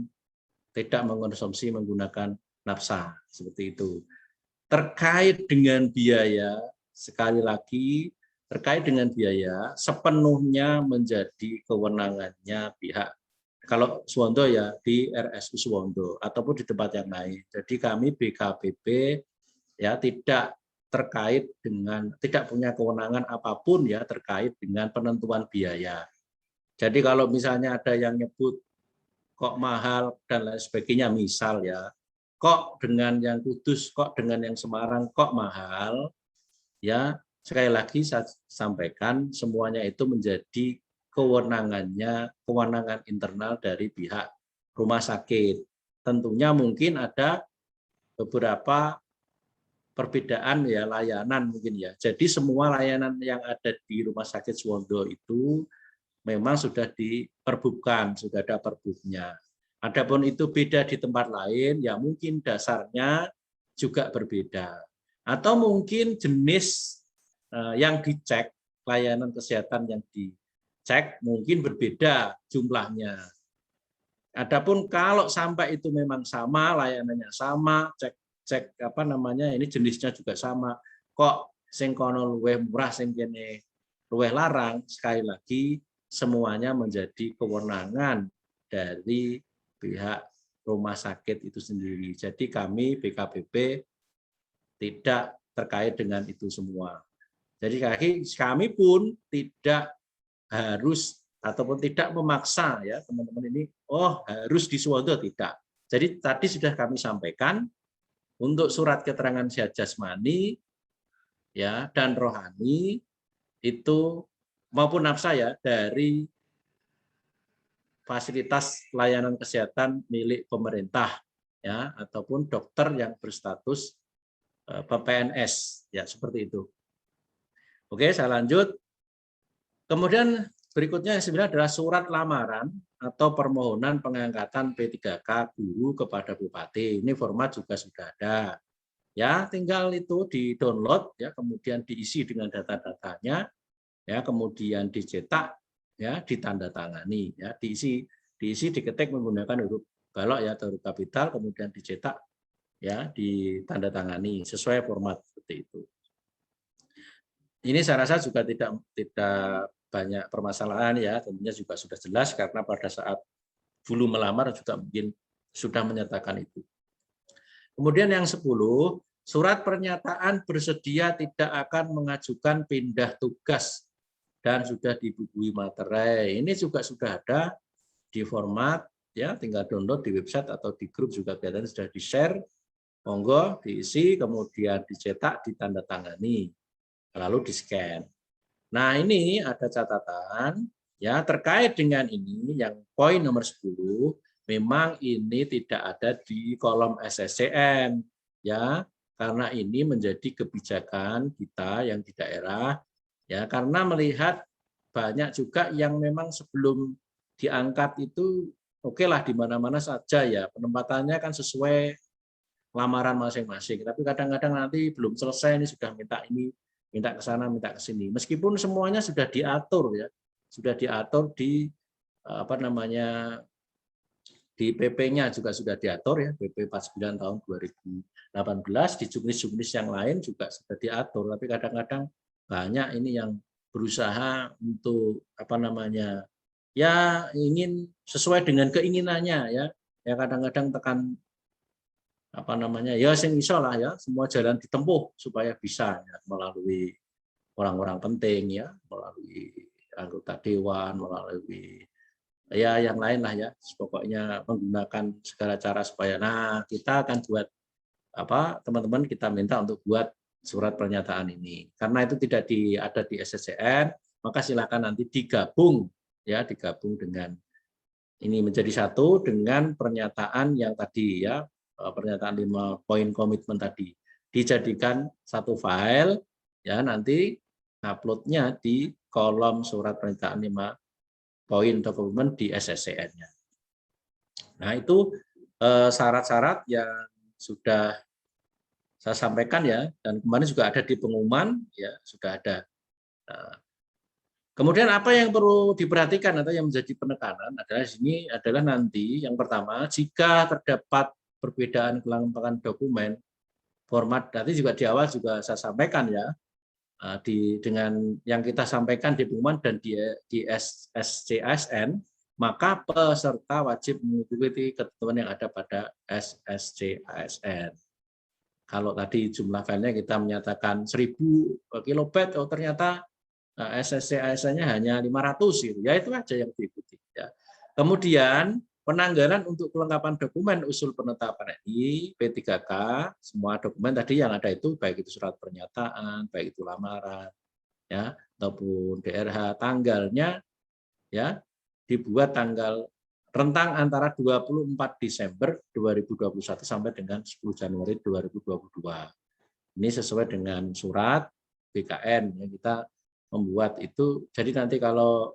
tidak mengkonsumsi menggunakan nafsa, seperti itu. Terkait dengan biaya, sekali lagi, terkait dengan biaya sepenuhnya menjadi kewenangannya pihak, kalau Suwondo ya di RSU Suwondo ataupun di tempat yang lain. Jadi kami BKPP ya tidak punya kewenangan apapun ya terkait dengan penentuan biaya. Jadi kalau misalnya ada yang nyebut kok mahal dan lain sebagainya, misal ya, kok dengan yang Kudus, kok dengan yang Semarang, kok mahal, ya sekali lagi saya sampaikan semuanya itu menjadi kewenangan internal dari pihak rumah sakit. Tentunya mungkin ada beberapa perbedaan ya layanan mungkin ya. Jadi semua layanan yang ada di Rumah Sakit Suwondo itu memang sudah diperbubkan, sudah ada perbubnya. Adapun itu beda di tempat lain, ya mungkin dasarnya juga berbeda. Atau mungkin jenis yang dicek, layanan kesehatan yang dicek mungkin berbeda jumlahnya. Adapun kalau sampai itu memang sama, layanannya sama, cek ini jenisnya juga sama, kok sing kono luwih murah, sing kene luwih larang, sekali lagi semuanya menjadi kewenangan dari pihak rumah sakit itu sendiri. Jadi kami BKPP tidak terkait dengan itu semua. Jadi kami pun tidak harus ataupun tidak memaksa ya teman-teman ini, harus di Suwondo, tidak. Jadi tadi sudah kami sampaikan untuk surat keterangan sehat jasmani ya dan rohani itu maupun nafsa ya dari fasilitas layanan kesehatan milik pemerintah ya ataupun dokter yang berstatus PPNS ya, seperti itu. Oke, saya lanjut. Kemudian berikutnya yang sebenarnya adalah surat lamaran atau permohonan pengangkatan P3K guru kepada bupati. Ini format juga sudah ada. Ya, tinggal itu di-download ya, kemudian diisi dengan data-datanya ya, kemudian dicetak ya, ditandatangani ya, diisi diketik menggunakan huruf balok ya atau huruf kapital, kemudian dicetak ya, ditandatangani sesuai format seperti itu. Ini saya rasa juga tidak banyak permasalahan ya, tentunya juga sudah jelas karena pada saat dulu melamar juga mungkin sudah menyatakan itu. Kemudian yang 10, surat pernyataan bersedia tidak akan mengajukan pindah tugas dan sudah dibubui materai. Ini juga sudah ada di format ya, tinggal download di website atau di grup juga kelihatan sudah di-share. Monggo diisi, kemudian dicetak, ditandatangani, lalu di-scan. Nah, ini ada catatan ya terkait dengan ini yang poin nomor 10, memang ini tidak ada di kolom SSCM ya, karena ini menjadi kebijakan kita yang di daerah ya, karena melihat banyak juga yang memang sebelum diangkat itu oke lah di mana-mana saja ya, penempatannya kan sesuai lamaran masing-masing, tapi kadang-kadang nanti belum selesai ini sudah minta ini, minta ke sana, minta ke sini. Meskipun semuanya sudah diatur ya, sudah diatur di di PP-nya juga sudah diatur ya, PP 49 tahun 2018, di juknis-juknis yang lain juga sudah diatur, tapi kadang-kadang banyak ini yang berusaha untuk ya ingin sesuai dengan keinginannya ya kadang-kadang tekan ya sing iso lah ya, semua jalan ditempuh supaya bisa ya, melalui orang-orang penting ya, melalui anggota dewan, melalui ya yang lain lah ya, pokoknya menggunakan segala cara supaya kita akan buat teman-teman kita minta untuk buat surat pernyataan ini. Karena itu tidak ada di SSCN, maka silakan nanti digabung dengan ini menjadi satu dengan pernyataan yang tadi ya, pernyataan 5 poin komitmen tadi dijadikan satu file ya, nanti uploadnya di kolom surat pernyataan 5 poin komitmen di SSCN-nya. Nah, itu syarat-syarat yang sudah saya sampaikan ya, dan kemarin juga ada di pengumuman ya, sudah ada. Kemudian apa yang perlu diperhatikan atau yang menjadi penekanan adalah sini adalah nanti yang pertama, jika terdapat perbedaan kelengkapan dokumen format, tadi juga di awal juga saya sampaikan ya, dengan yang kita sampaikan di pengumuman dan di SSCASN, maka peserta wajib mengikuti ketentuan yang ada pada SSCASN. Kalau tadi jumlah filenya kita menyatakan 1000 kilobyte, oh ternyata SSCASN-nya hanya 500 gitu. Ya itu aja yang diikuti ya. Kemudian penanggalan untuk kelengkapan dokumen usul penetapan RI P3K, semua dokumen tadi yang ada itu baik itu surat pernyataan, baik itu lamaran ya ataupun DRH, tanggalnya ya dibuat tanggal rentang antara 24 Desember 2021 sampai dengan 10 Januari 2022. Ini sesuai dengan surat BKN yang kita membuat itu. Jadi nanti kalau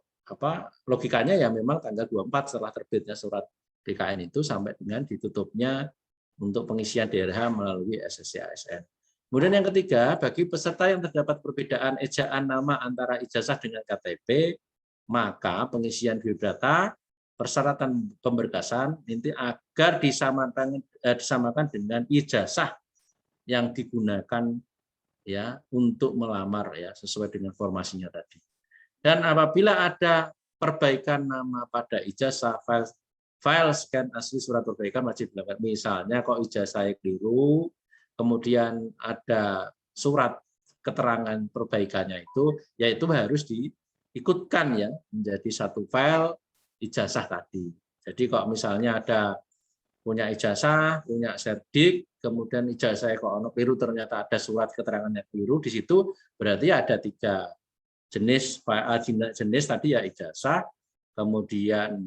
logikanya ya memang tanggal 24 setelah terbitnya surat BKN itu sampai dengan ditutupnya untuk pengisian DRH melalui SSCASN. Kemudian yang ketiga, bagi peserta yang terdapat perbedaan ejaan nama antara ijazah dengan KTP, maka pengisian biodata, persyaratan pemberkasan nanti agar disamakan dengan ijazah yang digunakan ya untuk melamar ya sesuai dengan formasinya tadi. Dan apabila ada perbaikan nama pada ijazah, file scan asli surat perbaikan wajib dilakukan. Misalnya kok ijazah keliru, kemudian ada surat keterangan perbaikannya itu, yaitu harus diikutkan ya menjadi satu file ijazah tadi. Jadi kok misalnya ada punya ijazah, punya serdik, kemudian ijazah kok ono keliru, ternyata ada surat keterangannya keliru, di situ berarti ada 3 jenis tadi ya, ijazah, kemudian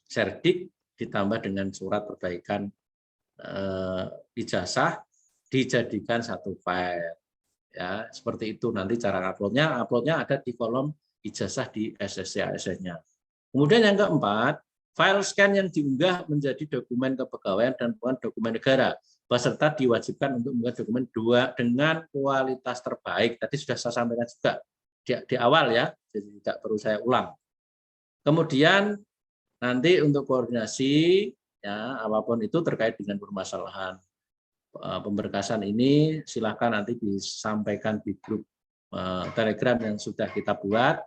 serdik ditambah dengan surat perbaikan ijazah dijadikan satu file ya, seperti itu. Nanti cara uploadnya ada di kolom ijazah di SSCASN-nya. Kemudian yang keempat, file scan yang diunggah menjadi dokumen kepegawaian dan bukan dokumen negara. Peserta diwajibkan untuk membuat dokumen dengan kualitas terbaik. Tadi sudah saya sampaikan juga di awal ya, jadi tidak perlu saya ulang. Kemudian nanti untuk koordinasi ya apapun itu terkait dengan permasalahan pemberkasan ini, silakan nanti disampaikan di grup Telegram yang sudah kita buat.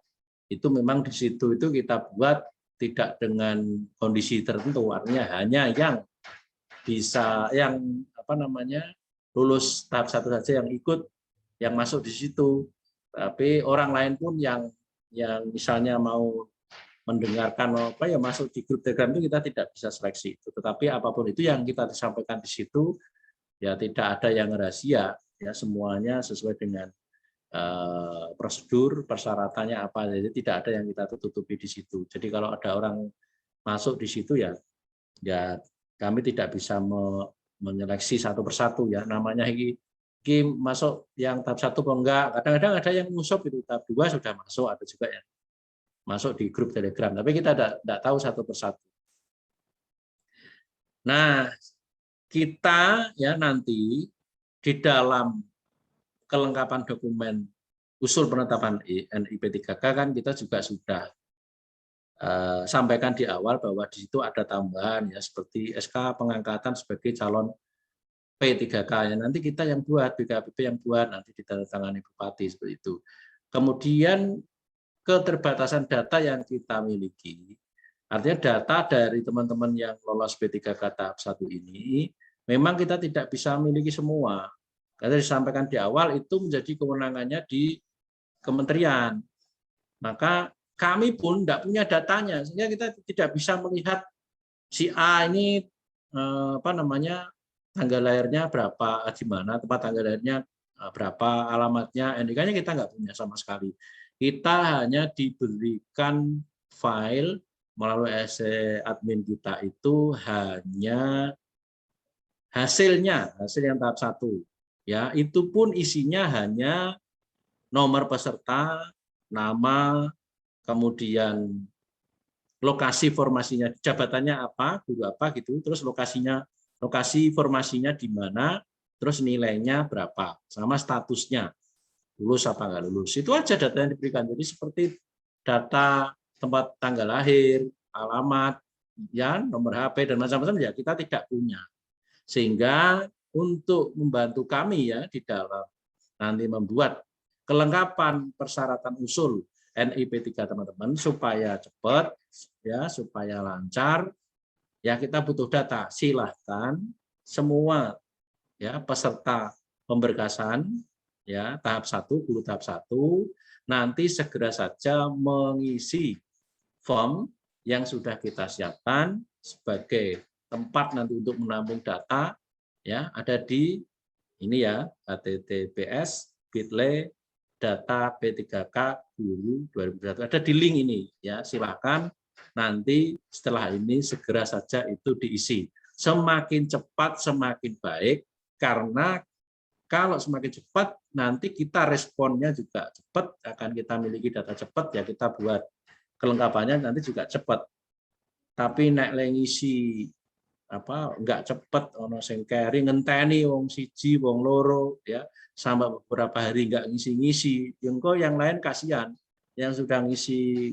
Itu memang di situ itu kita buat tidak dengan kondisi tertentu, artinya hanya yang bisa lulus tahap 1 saja yang ikut, yang masuk di situ. Tapi orang lain pun yang misalnya mau mendengarkan masuk di grup Telegram itu kita tidak bisa seleksi itu. Tetapi apapun itu yang kita disampaikan di situ ya tidak ada yang rahasia ya, semuanya sesuai dengan prosedur, persyaratannya apa, jadi tidak ada yang kita tutupi di situ. Jadi kalau ada orang masuk di situ ya kami tidak bisa menyeleksi satu persatu ya, namanya ini masuk yang tahap 1 atau enggak. Kadang-kadang ada yang musuh itu tahap 2 sudah masuk, ada juga yang masuk di grup Telegram, tapi kita tidak tahu satu persatu. Nah, kita ya nanti di dalam kelengkapan dokumen usul penetapan NIP3K kan kita juga sudah sampaikan di awal bahwa di situ ada tambahan ya seperti SK pengangkatan sebagai calon P3K ya, nanti kita yang buat, BKPP yang buat, nanti ditandatangani Bupati seperti itu. Kemudian keterbatasan data yang kita miliki, artinya data dari teman-teman yang lolos P3K tahap 1 ini memang kita tidak bisa miliki semua. Karena disampaikan di awal itu menjadi kewenangannya di kementerian. Maka kami pun tidak punya datanya, sehingga kita tidak bisa melihat si A ini tanggal lahirnya berapa, di mana, tempat tanggal lahirnya berapa, alamatnya, NIK-nya kita nggak punya sama sekali. Kita hanya diberikan file melalui SC admin kita itu hanya hasilnya, hasil yang tahap 1. Ya, itu pun isinya hanya nomor peserta, nama, kemudian lokasi formasinya, jabatannya apa, guru apa gitu, terus lokasi formasinya di mana, terus nilainya berapa, sama statusnya, lulus apa enggak lulus. Itu aja data yang diberikan. Jadi seperti data tempat tanggal lahir, alamat, ya, nomor HP dan macam-macam ya kita tidak punya. Sehingga untuk membantu kami ya di dalam nanti membuat kelengkapan persyaratan usul NIP3 teman-teman supaya cepat ya, supaya lancar ya, kita butuh data. Silahkan semua ya peserta pemberkasan ya tahap 1, guru tahap 1 nanti segera saja mengisi form yang sudah kita siapkan sebagai tempat nanti untuk menampung data ya, ada di ini ya, https://bit.ly data P3K guru 2021. Ada di link ini ya, silakan nanti setelah ini segera saja itu diisi. Semakin cepat semakin baik, karena kalau semakin cepat nanti kita responnya juga cepat, akan kita miliki data cepat ya, kita buat kelengkapannya nanti juga cepat. Tapi nek ngisi apa enggak cepet, ono sing carry ngenteni wong siji wong loro ya, sampai beberapa hari enggak ngisi-ngisi, yang lain kasihan yang sudah ngisi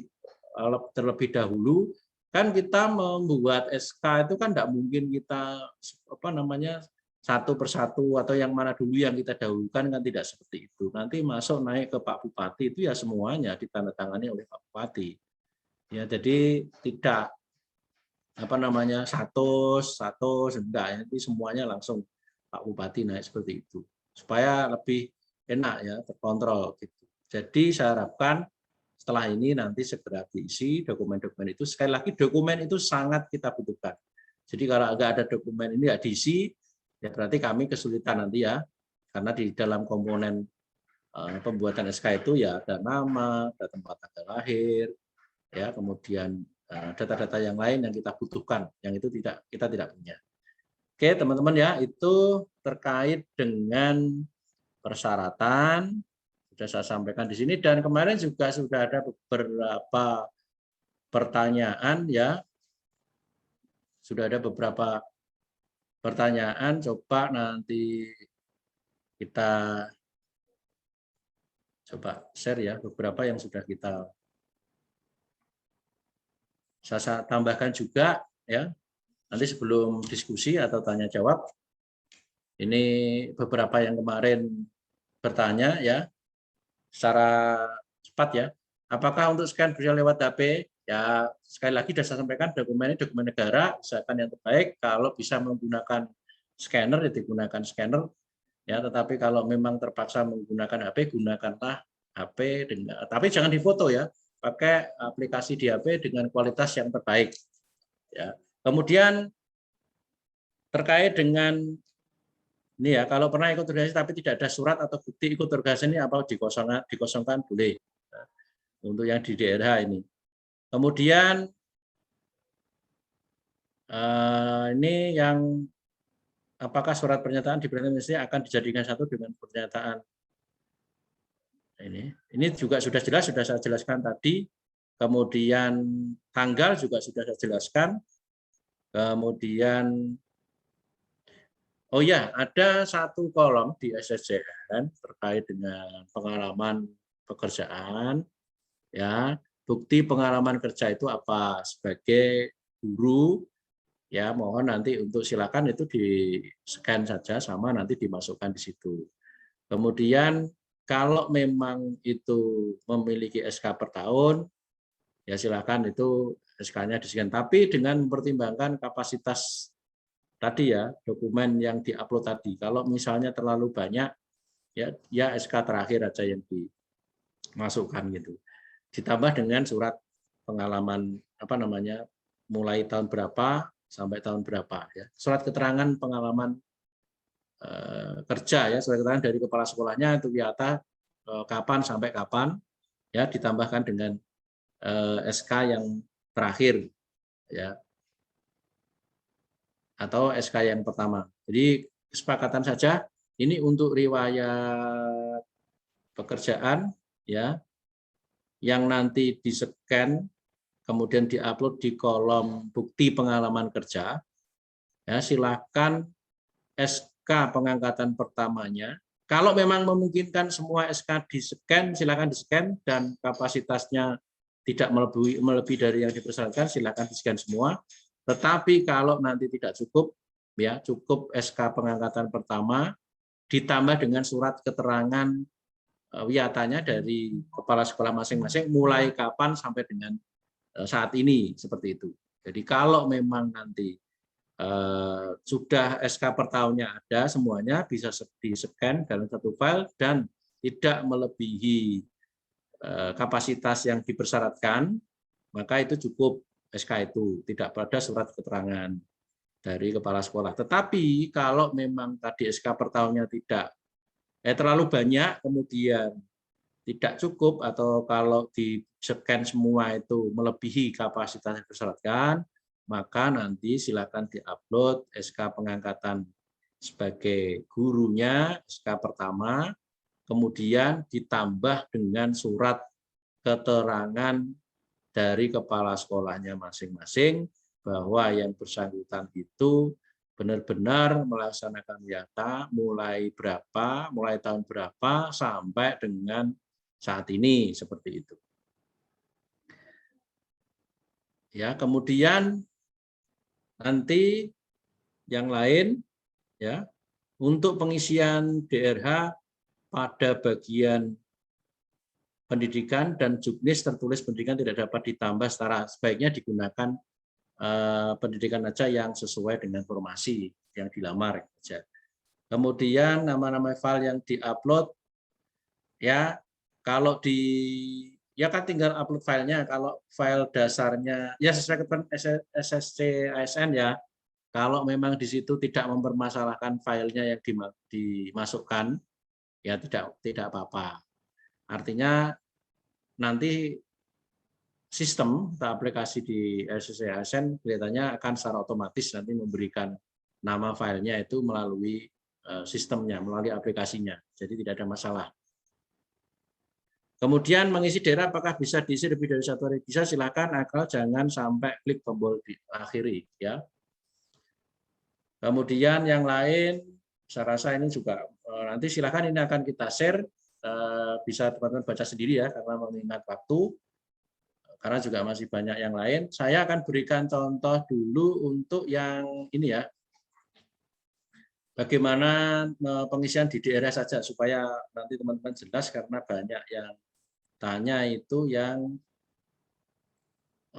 terlebih dahulu. Kan kita membuat SK itu kan enggak mungkin kita apa namanya satu persatu atau yang mana dulu yang kita dahulukan, kan tidak seperti itu. Nanti masuk naik ke Pak Bupati itu ya semuanya ditandatangani oleh Pak Bupati ya, jadi tidak apa namanya satu enggak, nanti semuanya langsung Pak Bupati naik seperti itu supaya lebih enak ya, terkontrol gitu. Jadi saya harapkan setelah ini nanti segera diisi dokumen-dokumen itu. Sekali lagi dokumen itu sangat kita butuhkan. Jadi kalau nggak ada dokumen ini nggak diisi ya berarti kami kesulitan nanti ya, karena di dalam komponen pembuatan SK itu ya ada nama, ada tempat tanggal lahir ya, kemudian data-data yang lain yang kita butuhkan, yang itu kita tidak punya. Oke teman-teman ya, itu terkait dengan persyaratan sudah saya sampaikan di sini, dan kemarin juga sudah ada beberapa pertanyaan ya, sudah ada beberapa pertanyaan. Coba nanti kita coba share ya beberapa yang sudah kita saya tambahkan juga ya, nanti sebelum diskusi atau tanya jawab. Ini beberapa yang kemarin bertanya ya secara cepat ya. Apakah untuk scan bisa lewat HP? Ya sekali lagi sudah saya sampaikan, dokumen ini dokumen negara, usahakan yang terbaik. Kalau bisa menggunakan scanner ya digunakan scanner ya, tetapi kalau memang terpaksa menggunakan HP, gunakanlah HP dengan, tapi jangan difoto ya. Pakai aplikasi di HP dengan kualitas yang terbaik. Ya. Kemudian terkait dengan ini ya, kalau pernah ikut organisasi tapi tidak ada surat atau bukti ikut organisasi ini apa dikosongkan boleh. Nah, untuk yang di daerah ini. Kemudian ini yang apakah surat pernyataan di Indonesia akan dijadikan satu dengan pernyataan ini juga sudah jelas, sudah saya jelaskan tadi. Kemudian tanggal juga sudah saya jelaskan. Kemudian oh ya, ada satu kolom di SSJN terkait dengan pengalaman pekerjaan ya. Bukti pengalaman kerja itu apa sebagai guru ya, mohon nanti untuk silakan itu di-scan saja sama nanti dimasukkan di situ. Kemudian kalau memang itu memiliki SK per tahun, ya silakan itu SK-nya di-scan. Tapi dengan mempertimbangkan kapasitas tadi ya, dokumen yang diupload tadi. Kalau misalnya terlalu banyak, ya SK terakhir aja yang dimasukkan gitu. Ditambah dengan surat pengalaman apa namanya, mulai tahun berapa sampai tahun berapa ya. Surat keterangan pengalaman kerja ya, surat keterangan dari kepala sekolahnya itu wiyata kapan sampai kapan ya, ditambahkan dengan SK yang terakhir ya, atau SK yang pertama. Jadi kesepakatan saja ini untuk riwayat pekerjaan ya, yang nanti di-scan kemudian diupload di kolom bukti pengalaman kerja ya, silakan SK pengangkatan pertamanya. Kalau memang memungkinkan semua SK di-scan, silakan di-scan, dan kapasitasnya tidak melebihi dari yang dipersyaratkan, silakan di-scan semua. Tetapi kalau nanti tidak cukup, ya cukup SK pengangkatan pertama ditambah dengan surat keterangan wiyatanya dari kepala sekolah masing-masing mulai kapan sampai dengan saat ini, seperti itu. Jadi kalau memang nanti sudah SK per tahunnya ada semuanya, bisa di-scan dalam satu file dan tidak melebihi kapasitas yang dipersyaratkan, maka itu cukup SK itu, tidak pada surat keterangan dari kepala sekolah. Tetapi kalau memang tadi SK per tahunnya tidak terlalu banyak, kemudian tidak cukup, atau kalau di-scan semua itu melebihi kapasitas yang dipersyaratkan, maka nanti silakan diupload SK pengangkatan sebagai gurunya, SK pertama, kemudian ditambah dengan surat keterangan dari kepala sekolahnya masing-masing bahwa yang bersangkutan itu benar-benar melaksanakan wiyata mulai tahun berapa sampai dengan saat ini, seperti itu. Ya, kemudian nanti yang lain ya, untuk pengisian DRH pada bagian pendidikan dan juknis tertulis pendidikan tidak dapat ditambah setara, sebaiknya digunakan pendidikan aja yang sesuai dengan formasi yang dilamar saja. Kemudian nama-nama file yang diupload ya, kalau ya kan tinggal upload filenya. Kalau file dasarnya ya sesuai ketentuan SSC ASN ya. Kalau memang di situ tidak mempermasalahkan filenya yang dimasukkan, ya tidak apa-apa. Artinya nanti sistem atau aplikasi di SSC ASN kelihatannya akan secara otomatis nanti memberikan nama filenya itu melalui sistemnya, melalui aplikasinya. Jadi tidak ada masalah. Kemudian mengisi daerah apakah bisa diisi lebih dari satu hari? Bisa, silakan, asal jangan sampai klik tombol diakhiri ya. Kemudian yang lain, saya rasa ini juga nanti silakan, ini akan kita share, bisa teman-teman baca sendiri ya karena mengingat waktu. Karena juga masih banyak yang lain. Saya akan berikan contoh dulu untuk yang ini ya. Bagaimana pengisian di daerah saja supaya nanti teman-teman jelas, karena banyak yang tanya itu yang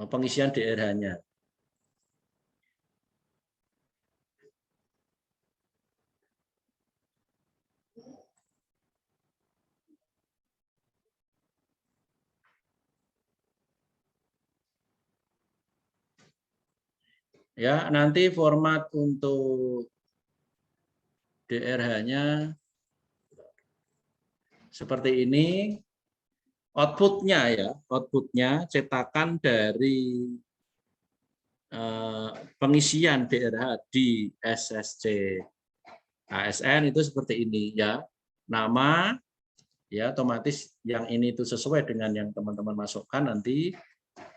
pengisian DRH-nya. Ya, nanti format untuk DRH-nya seperti ini. Outputnya ya, outputnya cetakan dari pengisian DRH di SSC ASN itu seperti ini ya. Nama ya, otomatis yang ini itu sesuai dengan yang teman-teman masukkan nanti.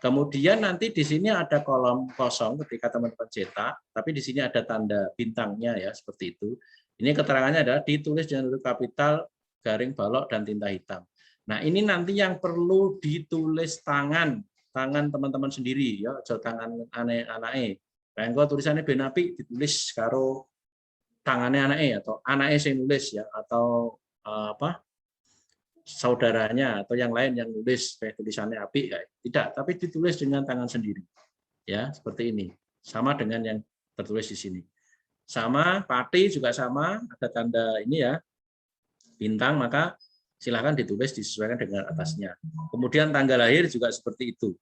Kemudian nanti di sini ada kolom kosong ketika teman-teman cetak, tapi di sini ada tanda bintangnya ya, seperti itu. Ini keterangannya adalah ditulis dengan huruf kapital, garing balok, dan tinta hitam. Nah, ini nanti yang perlu ditulis tangan teman-teman sendiri ya, aja tangan anake. Nah, tulisannya benapi ditulis karo tangannya anake atau anake sing nulis ya, atau saudaranya atau yang lain yang nulis kayak tulisannya api kayak tidak, tapi ditulis dengan tangan sendiri ya, seperti ini, sama dengan yang tertulis di sini. Sama pati juga sama, ada tanda ini ya, bintang, maka silahkan ditulis disesuaikan dengan atasnya. Kemudian tanggal lahir juga seperti itu.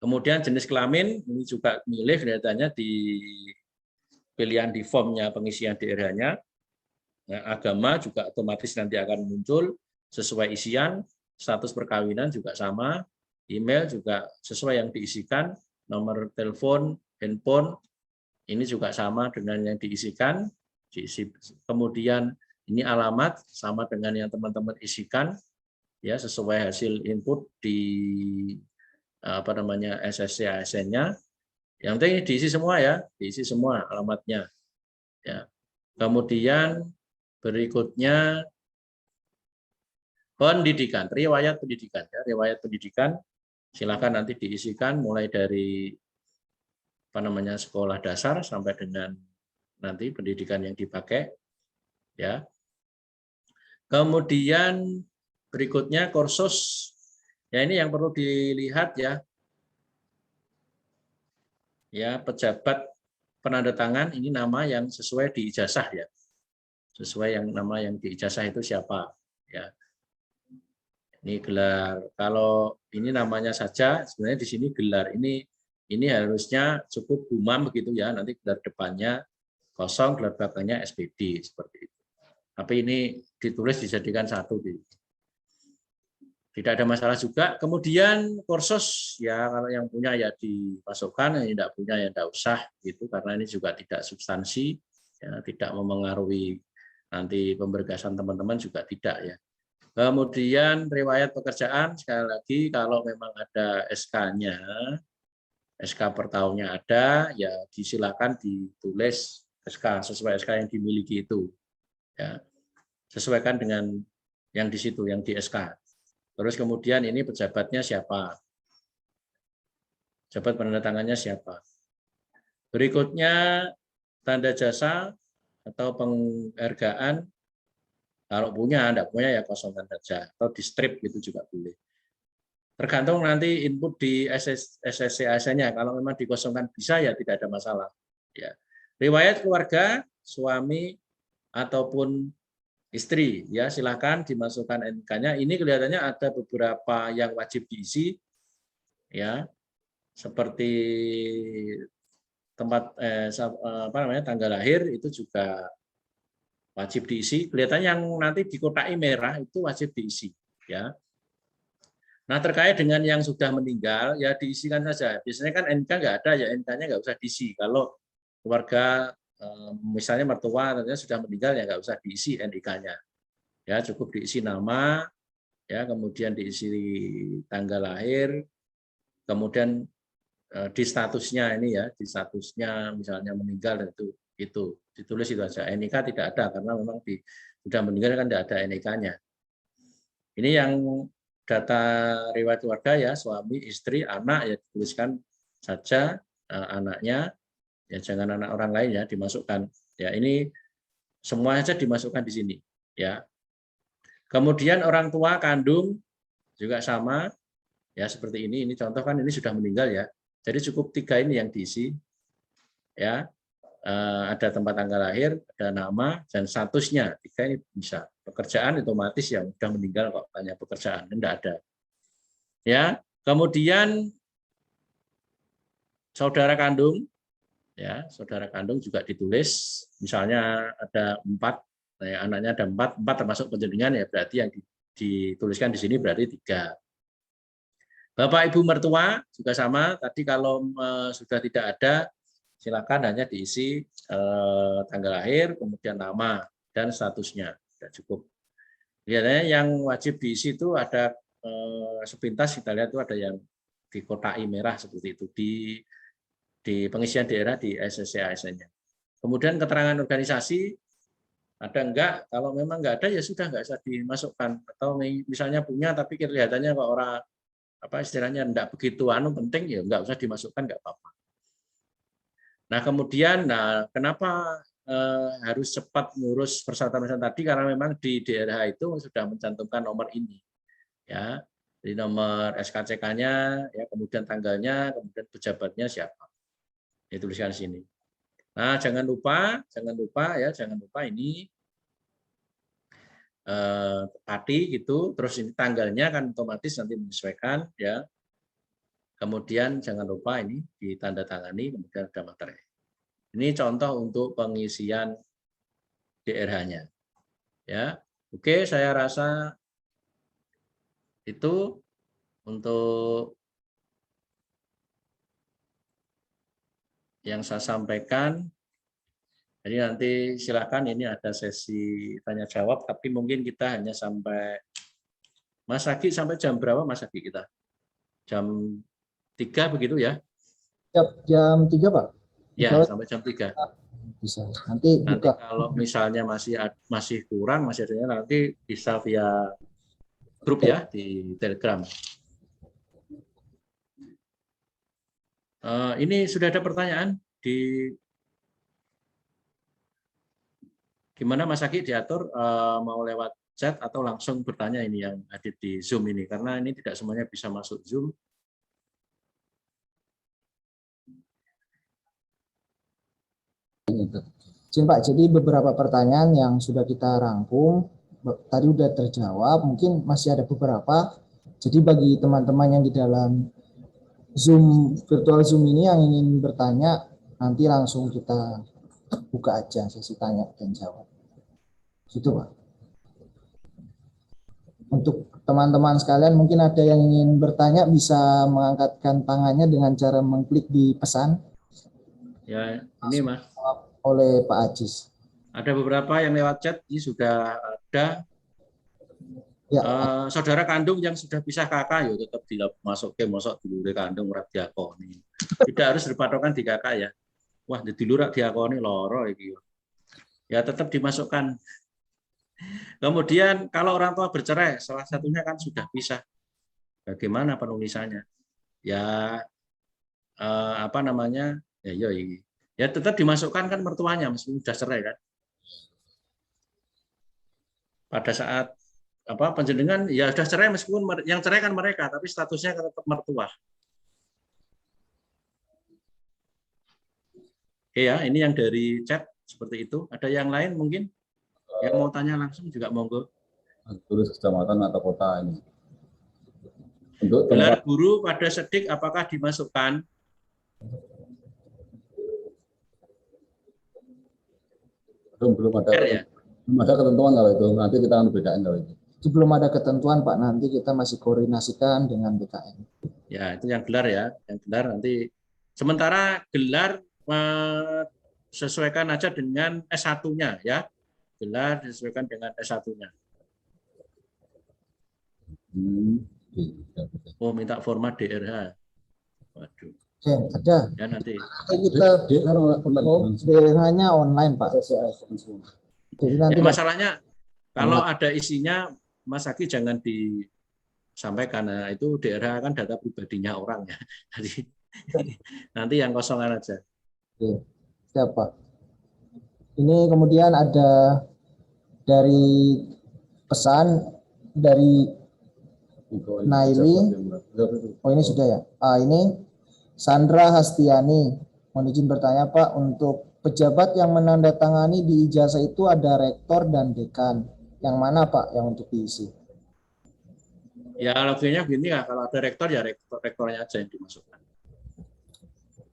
Kemudian jenis kelamin ini juga milih kelihatannya di pilihan di formnya pengisian daerahnya. Nah, agama juga otomatis nanti akan muncul sesuai isian, status perkawinan juga sama, email juga sesuai yang diisikan, nomor telepon, handphone, ini juga sama dengan yang diisikan. Kemudian ini alamat sama dengan yang teman-teman isikan, ya sesuai hasil input di SSC ASN-nya. Yang penting diisi semua ya, diisi semua alamatnya. Ya. Kemudian berikutnya pendidikan, riwayat pendidikan ya, riwayat pendidikan silakan nanti diisikan mulai dari sekolah dasar sampai dengan nanti pendidikan yang dipakai ya. Kemudian berikutnya kursus. Ya ini yang perlu dilihat ya. Ya, pejabat penandatangan ini nama yang sesuai di ijazah ya. Sesuai yang nama yang di ijazah itu siapa ya. Ini gelar. Kalau ini namanya saja sebenarnya di sini gelar ini harusnya cukup gumam begitu ya. Nanti gelar depannya kosong, gelar belakangnya SPD seperti itu. Tapi ini ditulis dijadikan satu. Tidak ada masalah juga. Kemudian kursus ya kalau yang punya ya dimasukkan, yang tidak punya ya tidak usah gitu karena ini juga tidak substansi, ya, tidak memengaruhi nanti pemberkasan teman-teman juga tidak ya. Kemudian riwayat pekerjaan sekali lagi kalau memang ada SK-nya, SK per tahunnya ada ya disilakan ditulis SK sesuai SK yang dimiliki itu ya. Sesuaikan dengan yang di situ yang di SK. Terus kemudian ini pejabatnya siapa? Pejabat penandatangannya siapa? Berikutnya tanda jasa atau penghargaan. Kalau punya, tidak punya ya kosongkan saja. Atau di strip gitu juga boleh. Tergantung nanti input di SSC-nya. Kalau memang dikosongkan bisa ya tidak ada masalah. Ya. Riwayat keluarga, suami ataupun istri ya silakan dimasukkan NK-nya. Ini kelihatannya ada beberapa yang wajib diisi ya seperti tempat tanggal lahir itu juga wajib diisi. Kelihatannya yang nanti dikotai merah itu wajib diisi ya. Nah terkait dengan yang sudah meninggal ya diisikan saja. Biasanya kan NK nggak ada ya NK-nya nggak usah diisi. Kalau keluarga misalnya mertua ternyata sudah meninggal ya nggak usah diisi NIK-nya ya cukup diisi nama ya kemudian diisi tanggal lahir kemudian di statusnya ini ya di statusnya misalnya meninggal itu ditulis itu aja. NIK tidak ada karena memang sudah meninggal kan tidak ada NIK-nya. Ini yang data riwayat keluarga ya suami istri anak ya dituliskan saja anaknya. Ya jangan anak orang lain ya dimasukkan. Ya ini semua saja dimasukkan di sini ya. Kemudian orang tua kandung juga sama ya seperti ini. Ini contoh kan ini sudah meninggal ya. Jadi cukup 3 ini yang diisi ya. Ada tempat tanggal lahir, ada nama dan statusnya. 3 ini bisa. Pekerjaan otomatis yang sudah meninggal kok tanya pekerjaan tidak ada. Ya. Kemudian saudara kandung ya saudara kandung juga ditulis misalnya ada 4 ya, anaknya ada 4 termasuk penjenengan ya berarti yang dituliskan di sini berarti 3. Bapak ibu mertua juga sama tadi kalau sudah tidak ada silakan hanya diisi tanggal lahir kemudian nama dan statusnya sudah cukup. Lihatnya yang wajib diisi itu ada sepintas kita lihat itu ada yang dikotai merah seperti itu di pengisian daerah di SSC ASN-nya. Kemudian keterangan organisasi ada enggak? Kalau memang enggak ada ya sudah enggak usah dimasukkan. Atau misalnya punya tapi kelihatannya kok orang istilahnya enggak begitu penting ya enggak usah dimasukkan enggak apa-apa. Nah kemudian kenapa harus cepat ngurus persyaratan tadi karena memang di daerah itu sudah mencantumkan nomor ini ya. Jadi nomor SKCK-nya ya kemudian tanggalnya kemudian pejabatnya siapa. Dituliskan sini. Nah, jangan lupa ini tepati gitu, terus ini tanggalnya kan otomatis nanti menyesuaikan ya. Kemudian jangan lupa ini ditandatangani kemudian ada materai. Ini contoh untuk pengisian DRH-nya. Ya, oke, saya rasa itu untuk yang saya sampaikan. Jadi nanti silakan, ini ada sesi tanya jawab, tapi mungkin kita hanya sampai Mas Agi sampai jam berapa Mas Agi kita? Jam 3 begitu ya? Jam 3 Pak? Ya, sampai jam 3. Bisa. Nanti buka. Kalau misalnya masih kurang, masih ada, nanti bisa via grup ya di Telegram. Ini sudah ada pertanyaan di gimana Mas Agi diatur mau lewat chat atau langsung bertanya ini yang hadir di Zoom ini, karena ini tidak semuanya bisa masuk Zoom. Pak, jadi beberapa pertanyaan yang sudah kita rangkum tadi sudah terjawab, mungkin masih ada beberapa. Jadi bagi teman-teman yang di dalam Zoom, virtual Zoom ini yang ingin bertanya, nanti langsung kita buka aja sesi tanya dan jawab. Gitu Pak. Untuk teman-teman sekalian mungkin ada yang ingin bertanya bisa mengangkatkan tangannya dengan cara mengklik di pesan. Ya, ini Mas. Oleh Pak Ajis. Ada beberapa yang lewat chat, ini sudah ada. Ya. Saudara kandung yang sudah pisah kakak, ya tetap masuk ke mosok dulure kandung ora diakoni. Tidak harus berpatokan di kakak ya. Wah, di dulur diakoni loro iki. Ya tetap dimasukkan. Kemudian kalau orang tua bercerai, salah satunya kan sudah pisah. Bagaimana penulisannya? Ya apa namanya? Ya tetap dimasukkan kan mertuanya meskipun sudah cerai kan. Pada saat penjenengan ya sudah cerai, meskipun yang cerai kan mereka, tapi statusnya tetap mertua. Oke ya, ini yang dari chat seperti itu. Ada yang lain mungkin yang mau tanya langsung juga monggo. Tulis kecamatan atau kota ini. Untuk gelar guru pada Sedik apakah dimasukkan? Belum ada. Ya? Belum ada ketentuan kalau itu. Nanti kita akan bedain kalau itu. Belum ada ketentuan Pak, nanti kita masih koordinasikan dengan BKN. Ya, itu yang gelar ya. Yang gelar nanti. Sementara gelar sesuaikan aja dengan S1-nya ya. Gelar disesuaikan dengan S1-nya. Oh, minta format DRH. Waduh. Oke, ada. Ya nanti. Kita DRH-nya online Pak. Jadi nanti ya, masalahnya kalau ada isinya, Mas Agi jangan disampaikan. Nah, itu DRH kan data pribadinya orang ya. Jadi nanti yang kosongan aja. Oke, siapa? Ini kemudian ada dari pesan dari Naili. Oh ini sudah ya. Ini Sandra Hastiani. Mohon izin bertanya Pak, untuk pejabat yang menandatangani di ijazah itu ada rektor dan dekan. Yang mana Pak yang untuk diisi? Ya logiknya begini ya, kalau ada rektor ya rektornya aja yang dimasukkan.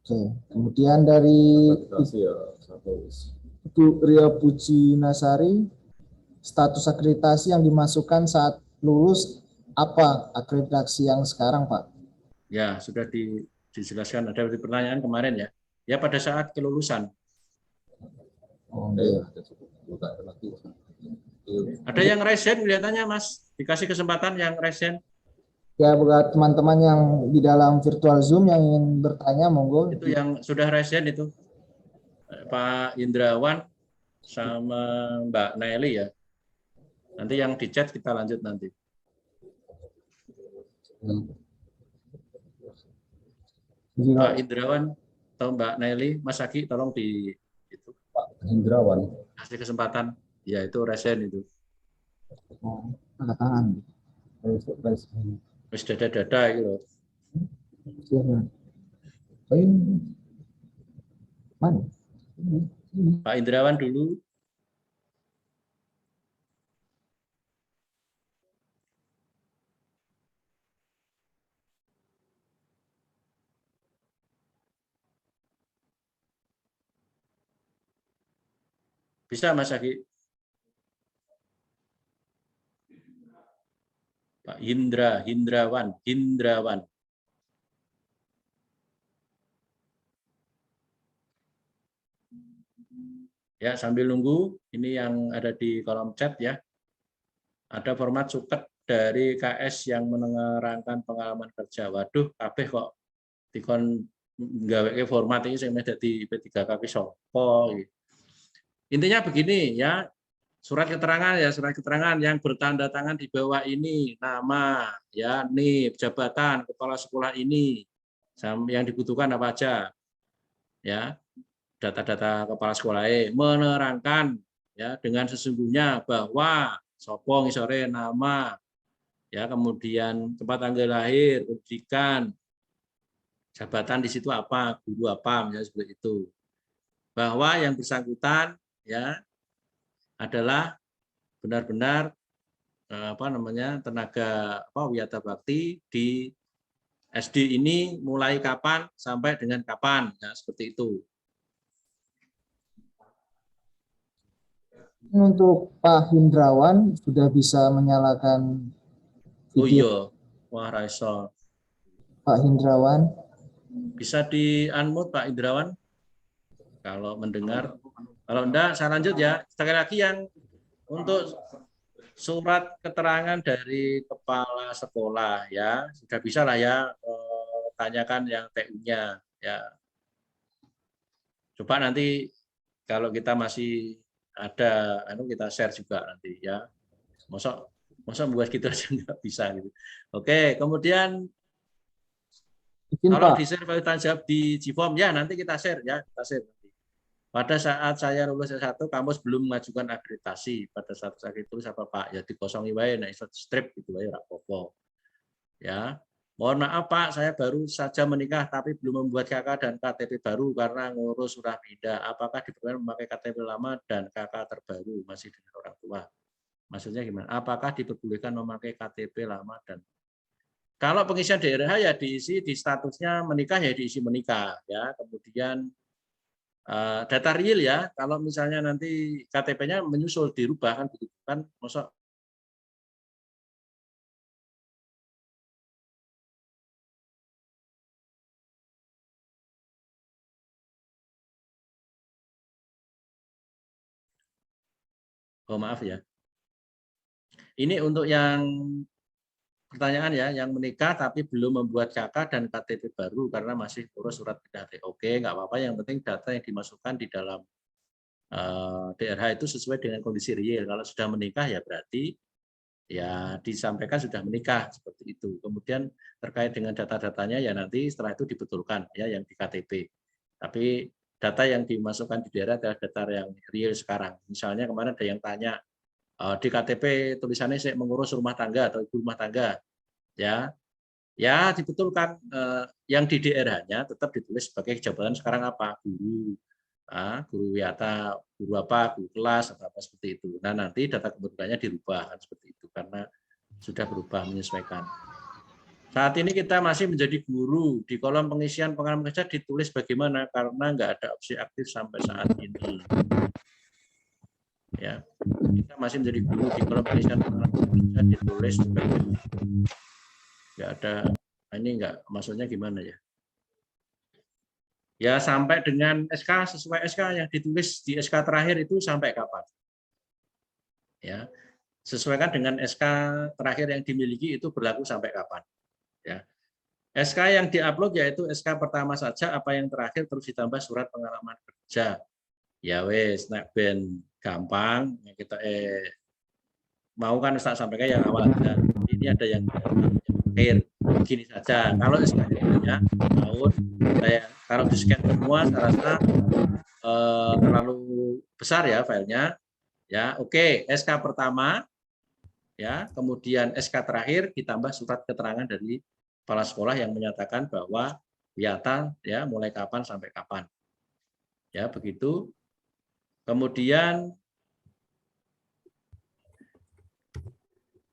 Oke, kemudian dari Ibu Ria Puji Nasari, status akreditasi yang dimasukkan saat lulus apa akreditasi yang sekarang Pak? Ya sudah dijelaskan, ada di pertanyaan kemarin ya. Ya pada saat kelulusan. Oh, iya. Ada yang resen kelihatannya Mas, dikasih kesempatan yang resen. Ya buat teman-teman yang di dalam virtual Zoom yang ingin bertanya monggo. Itu yang sudah resen itu Pak Indrawan sama Mbak Nelly ya. Nanti yang di chat kita lanjut nanti. Pak Indrawan atau Mbak Nelly, Mas Agi tolong di itu. Pak Indrawan. Kasih kesempatan. Ya itu resen itu. Oh, tanda tangan. Wis dada-dada gitu. Mana? Pak Indrawan dulu. Bisa Mas Agi? Pak Hindrawan. Ya, sambil nunggu, ini yang ada di kolom chat ya. Ada format suket dari KS yang menerangkan pengalaman kerja. Waduh, kabeh kok dikon gawe format ini saya dadi P3K sopo. Intinya begini ya, surat keterangan yang bertanda tangan di bawah ini, nama, ya, NIP, jabatan, kepala sekolah ini, yang dibutuhkan apa aja, ya, data-data kepala sekolah menerangkan ya dengan sesungguhnya bahwa sopo ngisore nama, ya, kemudian tempat tanggal lahir, pendidikan, jabatan di situ apa, guru apa, misalnya seperti itu. Bahwa yang bersangkutan ya adalah benar-benar tenaga wiyata bakti di SD ini mulai kapan sampai dengan kapan, ya, seperti itu. Untuk Pak Hindrawan sudah bisa menyalakan video. Oh iya, wah Raiso. Pak Hindrawan. Bisa di-unmute Pak Hindrawan kalau mendengar. Kalau enggak, saya lanjut ya. Sekali lagi yang untuk surat keterangan dari kepala sekolah ya sudah bisa lah ya, tanyakan yang TU-nya ya. Coba nanti kalau kita masih ada, kita share juga nanti ya. Masa buat gitu aja nggak bisa gitu. Oke, kemudian kalau di share tanggung jawab di Jiform ya nanti kita share ya, kita share nanti. Pada saat saya lulus S1, kampus belum mengajukan akreditasi. Pada saat saya itu apa Pak? Ya dikosongi wae, nah iso strip gitu wae ora apa-apa. Ya. Mohon maaf Pak, saya baru saja menikah tapi belum membuat KK dan KTP baru karena ngurus surat pindah. Apakah diperbolehkan memakai KTP lama dan KK terbaru masih dengan orang tua? Maksudnya gimana? Apakah diperbolehkan memakai KTP lama dan kalau pengisian daerah ya diisi di statusnya menikah ya diisi menikah ya. Kemudian data real ya, kalau misalnya nanti KTP-nya menyusul dirubah kan begitu kan, masa oh maaf ya. Ini untuk yang pertanyaan ya, yang menikah tapi belum membuat KK dan KTP baru karena masih urus surat pindah. Oke, nggak apa-apa. Yang penting data yang dimasukkan di dalam DRH itu sesuai dengan kondisi real. Kalau sudah menikah ya berarti ya disampaikan sudah menikah seperti itu. Kemudian terkait dengan data-datanya ya nanti setelah itu dibetulkan ya yang di KTP. Tapi data yang dimasukkan di daerah adalah data yang real sekarang. Misalnya kemarin ada yang tanya di KTP tulisannya saya mengurus rumah tangga atau ibu rumah tangga, ya, ya dibetulkan yang di DRH-nya tetap ditulis sebagai jabatan sekarang apa, guru, guru wiyata, guru apa, guru kelas atau apa seperti itu. Nah nanti data kependudukannya dirubah kan seperti itu karena sudah berubah menyesuaikan. Saat ini kita masih menjadi guru. Di kolom pengisian pengalaman kerja ditulis bagaimana karena nggak ada opsi aktif sampai saat ini. Ya, kita masih menjadi guru. Di kolom pengisian pengalaman kerja ditulis bagaimana. Nggak ada. Ini nggak, maksudnya gimana ya? Ya sampai dengan SK sesuai SK yang ditulis di SK terakhir itu sampai kapan? Ya, sesuaikan dengan SK terakhir yang dimiliki itu berlaku sampai kapan? Ya. SK yang diupload yaitu SK pertama saja, apa yang terakhir terus ditambah surat pengalaman kerja. Ya wes, nek ben gampang kita mau kan saya sampaikan yang awal aja. Ini ada yang terakhir. Begini saja. Kalau SK-nya banyak tahun, kalau di scan semua saya rasa terlalu besar ya filenya. Ya, oke, SK pertama ya, kemudian SK terakhir ditambah surat keterangan dari kepala sekolah yang menyatakan bahwa wiyata ya mulai kapan sampai kapan. Ya, begitu. Kemudian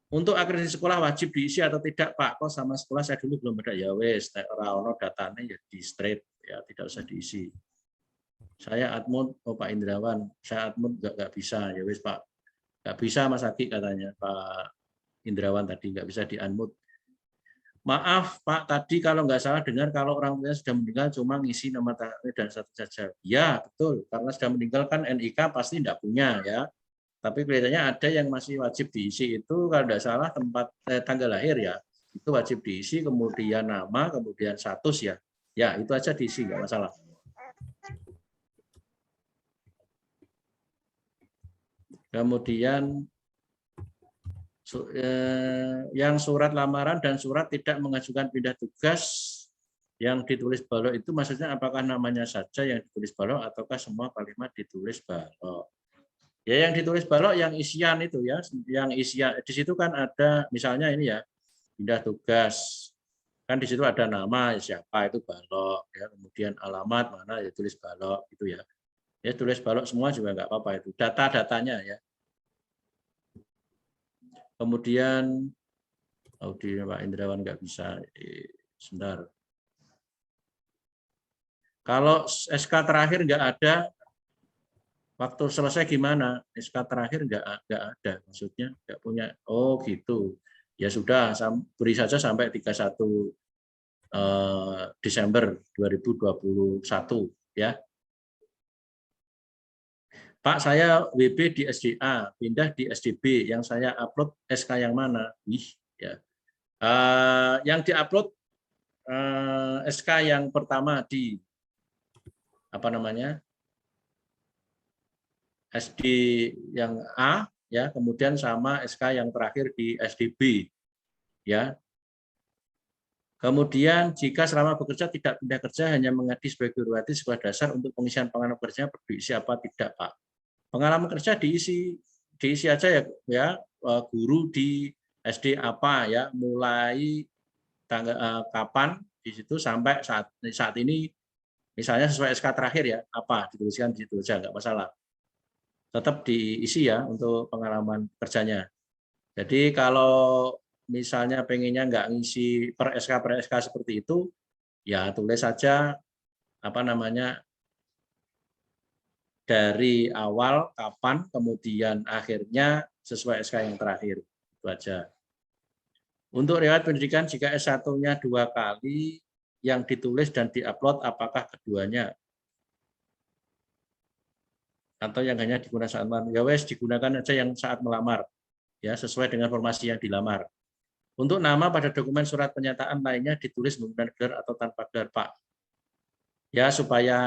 untuk akreditasi sekolah wajib diisi atau tidak Pak? Kok sama sekolah saya dulu belum ada, ya wes, ora ono datanya ya di straight ya, tidak usah diisi. Saya admut, oh Pak Indrawan, saya admut nggak bisa. Ya wis Pak, nggak bisa Mas Agi katanya Pak Indrawan tadi nggak bisa di-unmute. Maaf Pak, tadi kalau nggak salah dengar kalau orang tuanya sudah meninggal cuma ngisi nama tanggalnya dan satu saja. Ya betul, karena sudah meninggalkan NIK pasti tidak punya ya. Tapi kelihatannya ada yang masih wajib diisi itu kalau tidak salah tanggal lahir ya. Itu wajib diisi, kemudian nama, kemudian status ya. Ya itu aja diisi nggak masalah. Kemudian yang surat lamaran dan surat tidak mengajukan pindah tugas yang ditulis balok itu maksudnya apakah namanya saja yang ditulis balok ataukah semua kalimat ditulis balok? Ya yang ditulis balok yang isian itu ya, yang isian di situ kan ada misalnya ini ya pindah tugas kan di situ ada nama siapa itu balok ya, kemudian alamat mana ya tulis balok itu ya. Ya tulis balok semua juga nggak apa-apa itu data-datanya ya. Kemudian Audi Pak Indrawan nggak bisa, sebentar. Kalau SK terakhir nggak ada, waktu selesai gimana? SK terakhir nggak ada, maksudnya nggak punya. Oh gitu. Ya sudah, beri saja sampai 31 Desember 2021 ya. Pak, saya WB di SDA, pindah di SDB, yang saya upload SK yang mana? Wih, ya. Yang diupload SK yang pertama di apa namanya SD yang A ya, kemudian sama SK yang terakhir di SDB ya. Kemudian jika selama bekerja tidak pindah kerja hanya mengabdi sebagai guru hati sekolah dasar untuk pengisian pengalaman kerja diisi apa tidak Pak? Pengalaman kerja diisi aja ya guru di SD apa ya, mulai tanggal kapan di situ sampai saat ini misalnya sesuai SK terakhir ya apa dituliskan di situ aja nggak masalah. Tetap diisi ya untuk pengalaman kerjanya. Jadi kalau misalnya pengennya nggak ngisi per SK seperti itu ya tulis saja apa namanya dari awal kapan kemudian akhirnya sesuai SK yang terakhir itu aja. Untuk riwayat pendidikan jika S1-nya 2 kali yang ditulis dan diupload apakah keduanya atau yang hanya digunakan saat melamar? Ya wes digunakan aja yang saat melamar ya sesuai dengan formasi yang dilamar. Untuk nama pada dokumen surat pernyataan lainnya ditulis menggunakan gelar atau tanpa gelar Pak. Ya supaya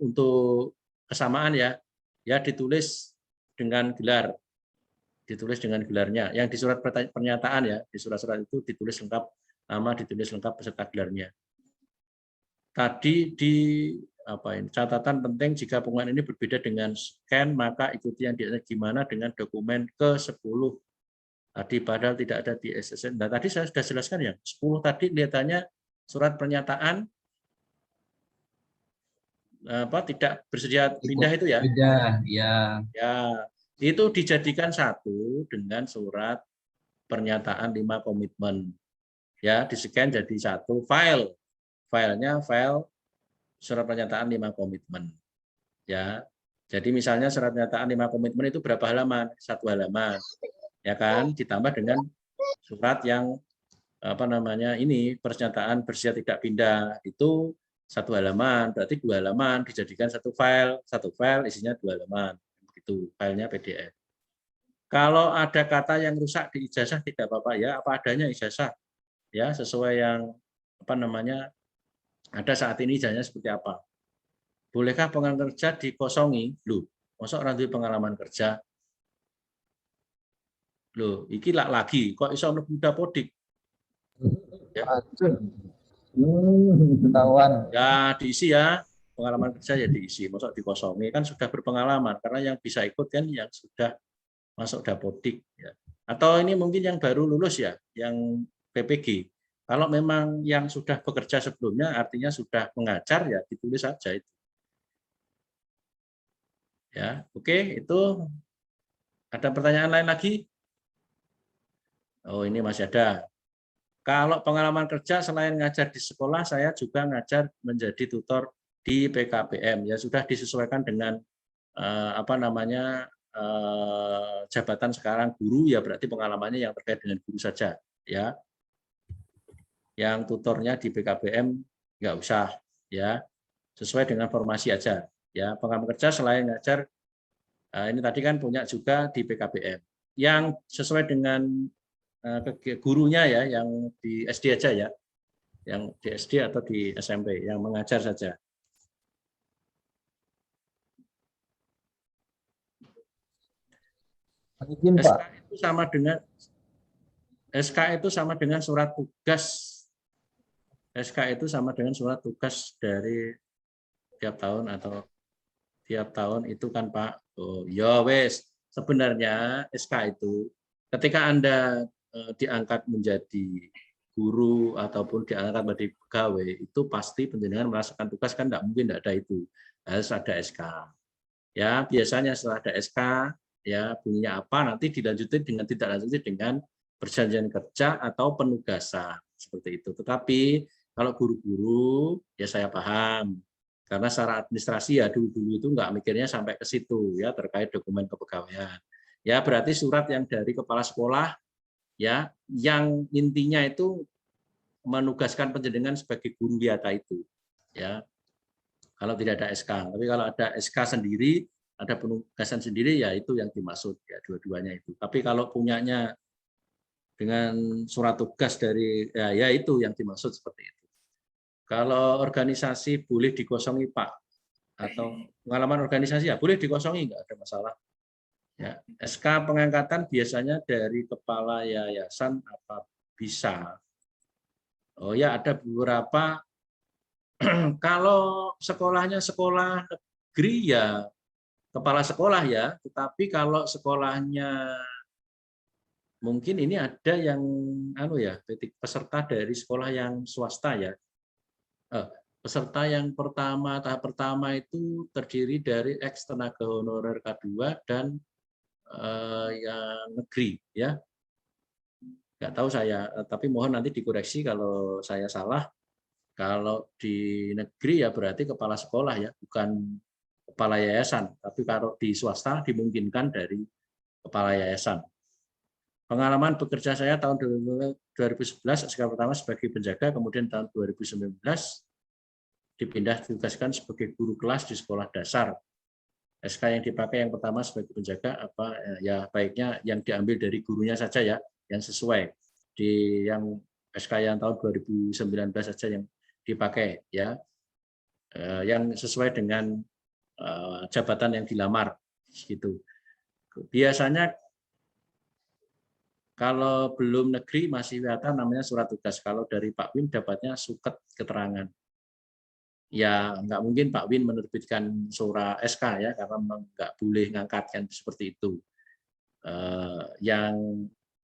untuk kesamaan ya ditulis dengan gelar, ditulis dengan gelarnya. Yang di surat pernyataan ya di surat-surat itu ditulis lengkap nama, ditulis lengkap beserta gelarnya. Tadi di catatan penting jika pengumuman ini berbeda dengan scan maka ikuti yang di gimana dengan dokumen ke-10 tadi padahal tidak ada di SSN. Nah tadi saya sudah jelaskan ya 10 tadi kelihatannya surat pernyataan tidak bersedia pindah itu ya. Pindah, ya. Ya, itu dijadikan satu dengan surat pernyataan 5 komitmen. Ya, di-scan jadi satu file. Filenya file surat pernyataan 5 komitmen. Ya. Jadi misalnya surat pernyataan 5 komitmen itu berapa halaman? 1 halaman. Ya kan? Ditambah dengan surat yang apa namanya ini pernyataan bersedia tidak pindah itu 1 halaman, berarti 2 halaman dijadikan satu file isinya 2 halaman, begitu filenya PDF. Kalau ada kata yang rusak di ijazah tidak apa-apa ya, apa adanya ijazah ya sesuai yang apa namanya ada saat ini ijazahnya seperti apa. Bolehkah pengalaman kerja dikosongi? Loh, masa orang duwe pengalaman kerja? Loh, iki lagi kok iso mlebu dapodik? Ya. Ketahuan. Ya diisi ya, pengalaman kerja ya diisi, masuk dikosongi kan sudah berpengalaman karena yang bisa ikut kan yang sudah masuk dapodik ya. Atau ini mungkin yang baru lulus ya, yang PPG. Kalau memang yang sudah bekerja sebelumnya artinya sudah mengajar ya ditulis saja itu. Ya, oke, itu ada pertanyaan lain lagi? Oh, ini masih ada. Kalau pengalaman kerja selain ngajar di sekolah, saya juga ngajar menjadi tutor di PKBM. Ya sudah disesuaikan dengan jabatan sekarang guru, ya berarti pengalamannya yang terkait dengan guru saja, ya. Yang tutornya di PKBM nggak usah, ya. Sesuai dengan formasi aja, ya. Pengalaman kerja selain ngajar, ini tadi kan punya juga di PKBM. Yang sesuai dengan gurunya ya, yang di SD aja ya, yang di SD atau di SMP, yang mengajar saja. Izin, Pak. SK itu sama dengan surat tugas. SK itu sama dengan surat tugas dari tiap tahun atau tiap tahun itu kan Pak. Oh, ya wes. Sebenarnya SK itu ketika Anda diangkat menjadi guru ataupun diangkat menjadi pegawai, itu pasti penjenengan merasakan tugas, kan tidak mungkin tidak ada itu. Harus ada SK. Ya, biasanya setelah ada SK, ya bunyinya apa, nanti dilanjutin dengan tidak lanjutin dengan perjanjian kerja atau penugasan seperti itu. Tetapi kalau guru-guru ya saya paham, karena secara administrasi ya dulu itu nggak mikirnya sampai ke situ ya, terkait dokumen kepegawaian. Ya berarti surat yang dari kepala sekolah ya, yang intinya itu menugaskan penjenengan sebagai guru wiata itu ya. Kalau tidak ada SK, tapi kalau ada SK sendiri, ada penugasan sendiri, ya itu yang dimaksud ya, dua-duanya itu. Tapi kalau punyanya dengan surat tugas dari ya itu yang dimaksud seperti itu. Kalau organisasi boleh dikosongi Pak, atau pengalaman organisasi ya boleh dikosongi, nggak ada masalah. Ya, SK pengangkatan biasanya dari kepala yayasan apa bisa. Oh ya, ada beberapa. Kalau sekolahnya sekolah negeri ya kepala sekolah ya, tetapi kalau sekolahnya mungkin ini ada yang peserta dari sekolah yang swasta ya. Peserta yang pertama, tahap pertama itu terdiri dari ex tenaga honorer K2 dan yang negeri ya. Nggak tahu saya, tapi mohon nanti dikoreksi kalau saya salah. Kalau di negeri ya berarti kepala sekolah ya, bukan kepala yayasan. Tapi kalau di swasta dimungkinkan dari kepala yayasan. Pengalaman bekerja saya tahun 2011 SK pertama sebagai penjaga, kemudian tahun 2019 dipindah ditugaskan sebagai guru kelas di sekolah dasar. SK yang dipakai yang pertama sebagai penjaga apa ya, baiknya yang diambil dari gurunya saja ya, yang sesuai. Di yang SK yang tahun 2019 saja yang dipakai ya, yang sesuai dengan jabatan yang dilamar gitu. Biasanya kalau belum negeri masih wiata namanya surat tugas. Kalau dari Pak Win dapatnya suket keterangan. Ya nggak mungkin Pak Win menerbitkan surat SK ya, karena nggak boleh ngangkatkan seperti itu. Yang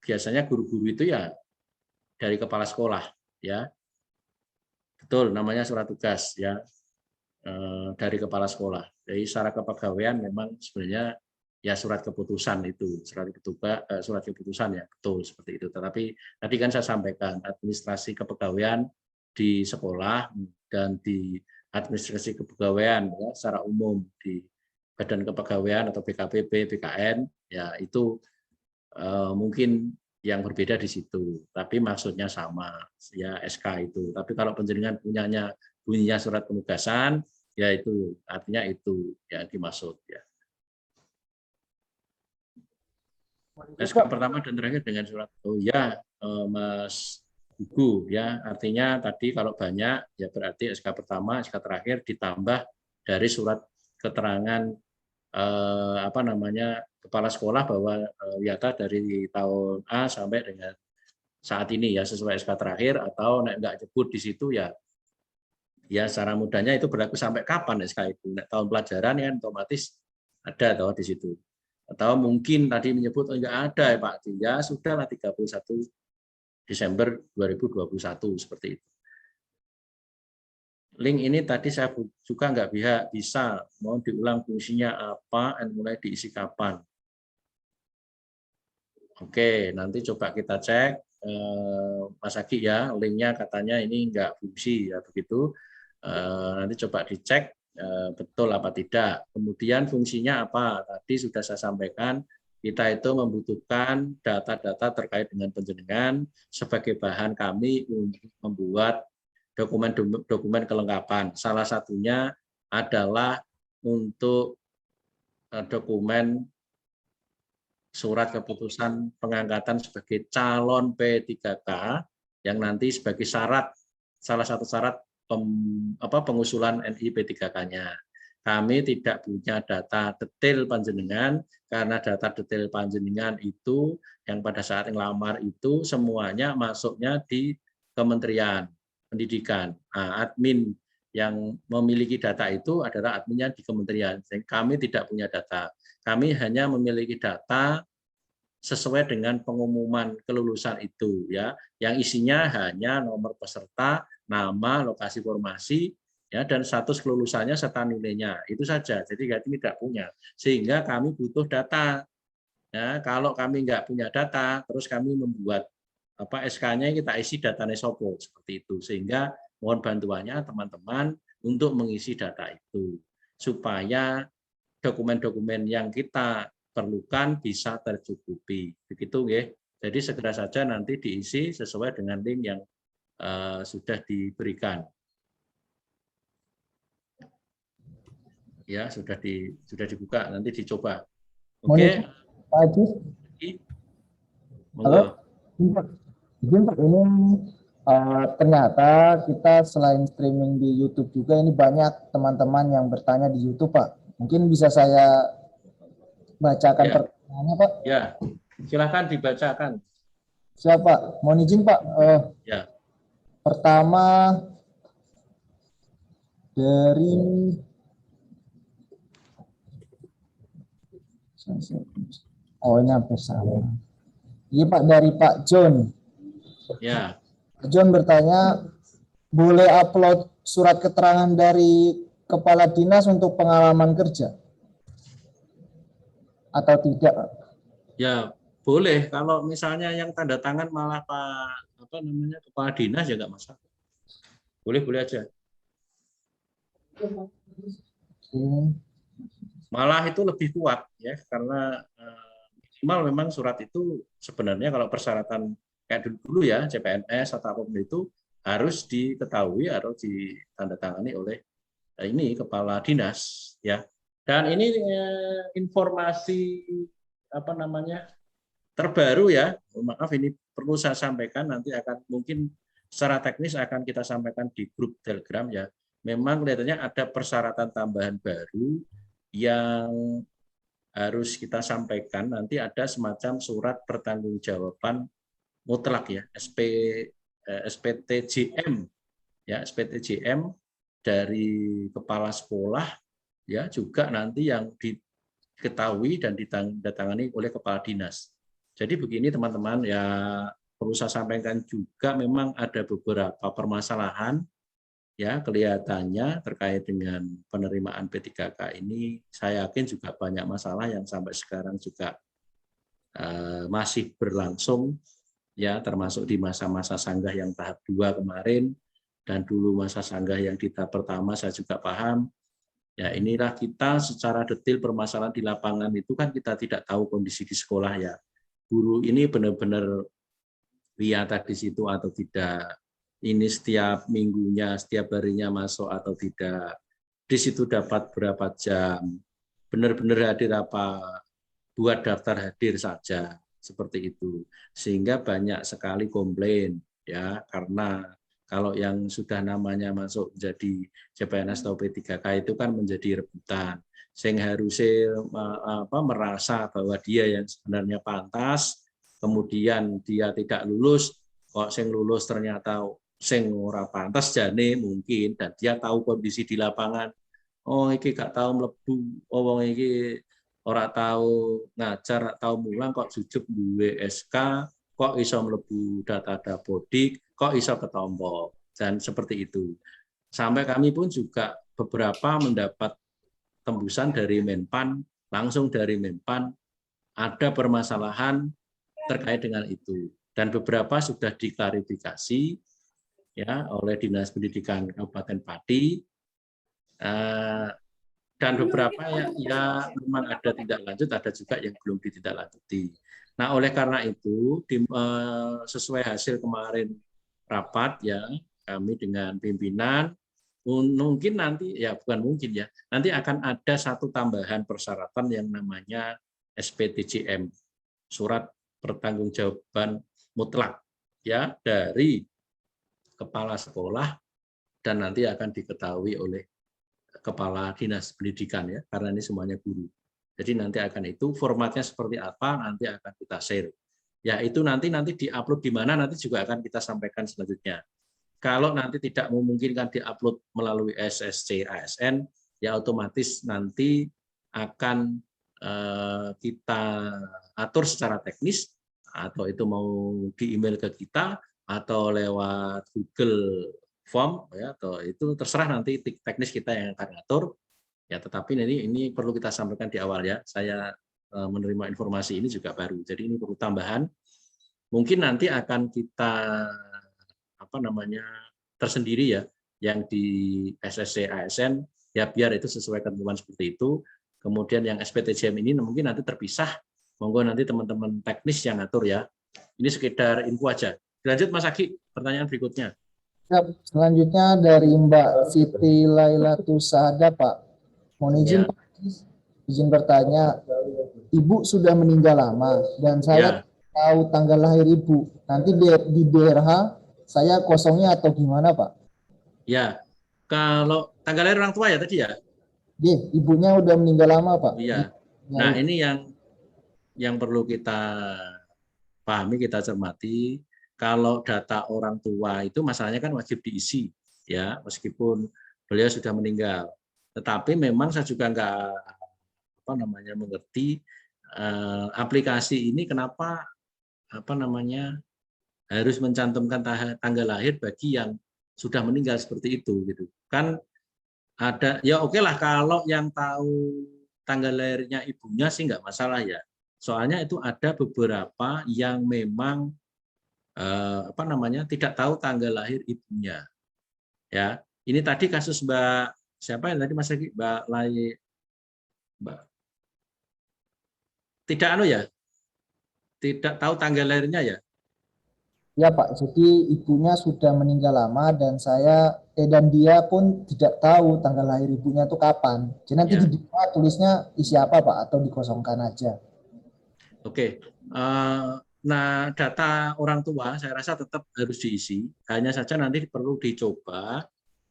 biasanya guru-guru itu ya dari kepala sekolah ya. Betul, namanya surat tugas ya, dari kepala sekolah. Jadi secara kepegawaian memang sebenarnya ya surat keputusan itu, surat keputusan ya, betul seperti itu. Tetapi tadi kan saya sampaikan administrasi kepegawaian di sekolah dan di administrasi kepegawaian ya, secara umum di Badan Kepegawaian atau BKPB, BKN ya itu mungkin yang berbeda di situ, tapi maksudnya sama ya SK itu. Tapi kalau penjaringan bunyinya surat penugasan, ya itu artinya itu yang dimaksud ya. SK pertama dan terakhir dengan surat. Oh ya, Mas Hugo ya, artinya tadi kalau banyak ya berarti SK pertama, SK terakhir ditambah dari surat keterangan kepala sekolah bahwa wiata dari tahun A sampai dengan saat ini ya sesuai SK terakhir, atau nggak nyebut di situ ya secara mudahnya itu berlaku sampai kapan SK itu. Tahun pelajaran kan otomatis ada atau di situ. Atau mungkin tadi menyebut enggak ada ya Pak, ya sudahlah 31 Desember 2021 seperti itu. Link ini tadi saya juga nggak bisa mau diulang fungsinya apa dan mulai diisi kapan. Oke, nanti coba kita cek Mas Agi ya, linknya katanya ini nggak fungsi ya begitu. Nanti coba dicek betul apa tidak. Kemudian fungsinya apa? Tadi sudah saya sampaikan, kita itu membutuhkan data-data terkait dengan penjenengan sebagai bahan kami untuk membuat dokumen kelengkapan. Salah satunya adalah untuk dokumen surat keputusan pengangkatan sebagai calon P3K yang nanti sebagai syarat, salah satu syarat pengusulan NI P3K-nya. Kami tidak punya data detail panjenengan karena data detail panjenengan itu yang pada saat yang lamar itu semuanya masuknya di Kementerian Pendidikan. Nah, admin yang memiliki data itu adalah adminnya di Kementerian. Kami tidak punya data. Kami hanya memiliki data sesuai dengan pengumuman kelulusan itu ya, yang isinya hanya nomor peserta, nama, lokasi formasi ya, dan status kelulusannya serta nilainya. Itu saja. Jadi kami tidak punya. Sehingga kami butuh data. Ya, kalau kami nggak punya data, terus kami membuat SK-nya kita isi datanya sopo seperti itu. Sehingga mohon bantuannya teman-teman untuk mengisi data itu supaya dokumen-dokumen yang kita perlukan bisa tercukupi. Begitu nggih. Jadi segera saja nanti diisi sesuai dengan link yang sudah diberikan. Ya, sudah dibuka, nanti dicoba. Oke. Pak Haji. Halo. Izin Pak, ini ternyata kita selain streaming di YouTube juga ini banyak teman-teman yang bertanya di YouTube, Pak. Mungkin bisa saya bacakan pertanyaannya, Pak? Ya, silakan dibacakan. Siapa? Mohon izin, Pak. Ya. Pertama dari ini hampir sama. Ini Pak dari Pak John. Ya. Pak John bertanya, boleh upload surat keterangan dari kepala dinas untuk pengalaman kerja atau tidak? Ya, boleh. Kalau misalnya yang tanda tangan malah kepala dinas ya nggak masalah. Boleh aja. Malah itu lebih kuat ya, karena minimal memang surat itu sebenarnya kalau persyaratan kayak dulu ya CPNS atau apapun itu harus diketahui atau ditandatangani oleh ini kepala dinas ya. Dan ini informasi terbaru ya. Maaf ini perlu saya sampaikan, nanti akan mungkin secara teknis akan kita sampaikan di grup Telegram ya. Memang kelihatannya ada persyaratan tambahan baru yang harus kita sampaikan. Nanti ada semacam surat pertanggungjawaban mutlak ya, SPTJM ya, SPTJM dari kepala sekolah ya, juga nanti yang diketahui dan ditandatangani oleh kepala dinas. Jadi begini teman-teman ya, perlu saya sampaikan juga memang ada beberapa permasalahan ya, kelihatannya terkait dengan penerimaan P3K ini. Saya yakin juga banyak masalah yang sampai sekarang juga masih berlangsung ya, termasuk di masa-masa sanggah yang tahap 2 kemarin, dan dulu masa sanggah yang di tahap pertama saya juga paham. Ya, inilah kita secara detail permasalahan di lapangan itu kan kita tidak tahu kondisi di sekolah ya. Guru ini benar-benar lihat di situ atau tidak, ini setiap minggunya, setiap harinya masuk atau tidak, di situ dapat berapa jam, benar-benar hadir apa, buat daftar hadir saja, seperti itu. Sehingga banyak sekali komplain ya, karena kalau yang sudah namanya masuk jadi CPNS atau P3K itu kan menjadi rebutan. Sehingga harusnya merasa bahwa dia yang sebenarnya pantas, kemudian dia tidak lulus, kok sing lulus ternyata sing ora pantas jane mungkin, dan dia tahu kondisi di lapangan. Oh iki gak tahu mlebu, oh wong iki ora tahu ngajar, tahu mulang kok jujug duwe SK, kok iso mlebu data Dapodik, kok iso ketompo, dan seperti itu. Sampai kami pun juga beberapa mendapat tembusan dari Menpan, langsung dari Menpan ada permasalahan terkait dengan itu, dan beberapa sudah diklarifikasi ya oleh Dinas Pendidikan Kabupaten Pati. Dan beberapa ya memang ada tindak lanjut, ada juga yang belum ditindaklanjuti. Nah, oleh karena itu sesuai hasil kemarin rapat ya kami dengan pimpinan, mungkin nanti ya bukan mungkin ya, nanti akan ada satu tambahan persyaratan yang namanya SPTJM, surat pertanggungjawaban mutlak ya dari kepala sekolah dan nanti akan diketahui oleh kepala dinas pendidikan ya, karena ini semuanya guru. Jadi nanti akan itu formatnya seperti apa nanti akan kita share. Ya itu nanti diupload di mana nanti juga akan kita sampaikan selanjutnya. Kalau nanti tidak memungkinkan diupload melalui SSC ASN, ya otomatis nanti akan kita atur secara teknis, atau itu mau di email ke kita atau lewat Google Form ya, atau itu terserah nanti teknis kita yang akan atur ya. Tetapi ini perlu kita sampaikan di awal ya. Saya menerima informasi ini juga baru, jadi ini perlu tambahan. Mungkin nanti akan kita tersendiri ya, yang di SSC ASN ya biar itu sesuai ketentuan seperti itu. Kemudian yang SPTJM ini mungkin nanti terpisah, monggo nanti teman-teman teknis yang atur ya. Ini sekedar info aja. Lanjut Mas Agi, pertanyaan berikutnya. Selanjutnya dari Mbak Siti Lailatul Sahada, Pak. Mohon izin, Ya. Pak, izin bertanya. Ibu sudah meninggal lama dan saya tahu tanggal lahir Ibu. Nanti di DRH saya kosongnya atau gimana, Pak? Ya, kalau tanggal lahir orang tua ya tadi ya? Ibunya udah meninggal lama, Pak. Iya. Nah, ini yang perlu kita pahami, kita cermati. Kalau data orang tua itu masalahnya kan wajib diisi, ya, meskipun beliau sudah meninggal. Tetapi memang saya juga mengerti aplikasi ini kenapa harus mencantumkan tanggal lahir bagi yang sudah meninggal seperti itu gitu. Kan ada ya oke lah kalau yang tahu tanggal lahirnya ibunya sih nggak masalah ya. Soalnya itu ada beberapa yang memang tidak tahu tanggal lahir ibunya. Ya, ini tadi kasus Mbak siapa yang tadi Mas Egi? Mbak tidak tahu tanggal lahirnya ya? Ya Pak, jadi ibunya sudah meninggal lama dan dan dia pun tidak tahu tanggal lahir ibunya itu kapan. Jadi nanti Ya. di tulisnya isi apa Pak atau dikosongkan aja? Oke. Nah, data orang tua saya rasa tetap harus diisi. Hanya saja nanti perlu dicoba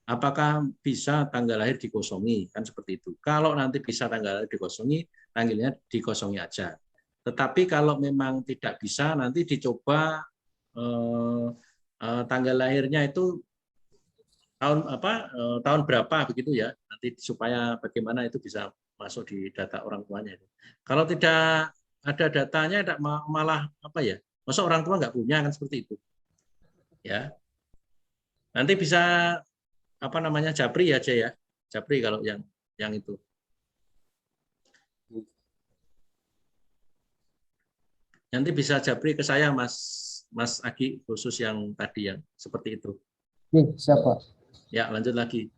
apakah bisa tanggal lahir dikosongi, kan seperti itu. Kalau nanti bisa tanggal lahir dikosongi, tanggalnya dikosongi aja. Tetapi kalau memang tidak bisa, nanti dicoba tanggal lahirnya itu tahun berapa begitu ya, nanti supaya bagaimana itu bisa masuk di data orang tuanya. Kalau tidak ada datanya, malah masa orang tua nggak punya, kan seperti itu ya. Nanti bisa Japri aja ya, Japri kalau yang itu. Nanti bisa Japri ke saya Mas Agi, khusus yang tadi yang seperti itu. Siapa? Ya, lanjut lagi.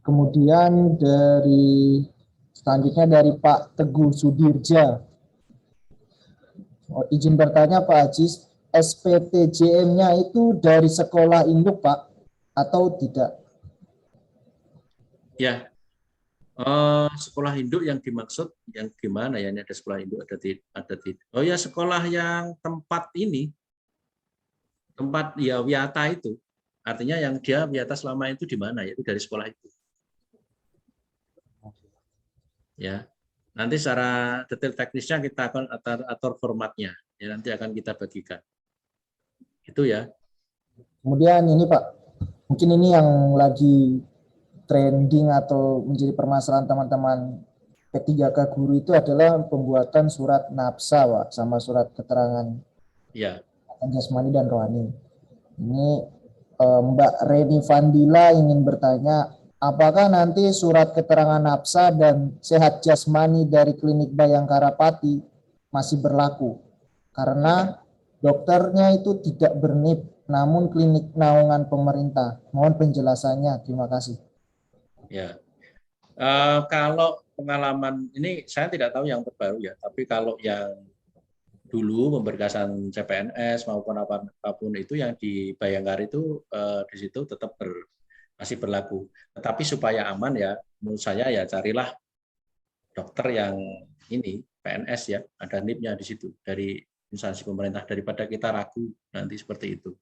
Kemudian selanjutnya dari Pak Teguh Sudirja. Izin bertanya Pak Ajis, SPTJM-nya itu dari sekolah induk Pak atau tidak? Ya, sekolah induk yang dimaksud yang gimana ya? Ini ada sekolah induk, ada tidak. Oh ya, sekolah yang tempat ya Wiyata itu. Artinya yang dia Wiyata selama itu di mana? Yaitu dari sekolah itu. Ya. Nanti secara detail teknisnya kita akan atur formatnya. Ya, nanti akan kita bagikan. Itu ya. Kemudian ini Pak, mungkin ini yang lagi trending atau menjadi permasalahan teman-teman P3K guru itu adalah pembuatan surat nafsa Pak, sama surat keterangan jasmani dan rohani. Ini Mbak Reni Vandila ingin bertanya, apakah nanti surat keterangan nafsa dan sehat jasmani dari klinik Bayangkara Pati masih berlaku? Karena dokternya itu tidak bernip namun klinik naungan pemerintah. Mohon penjelasannya. Terima kasih. Ya, kalau pengalaman ini saya tidak tahu yang terbaru ya, tapi kalau yang dulu pemberkasan CPNS maupun apapun itu yang di Bayangkari itu di situ tetap masih berlaku. Tetapi supaya aman ya, menurut saya ya carilah dokter yang ini PNS ya, ada NIP-nya di situ dari instansi pemerintah daripada kita ragu nanti seperti itu.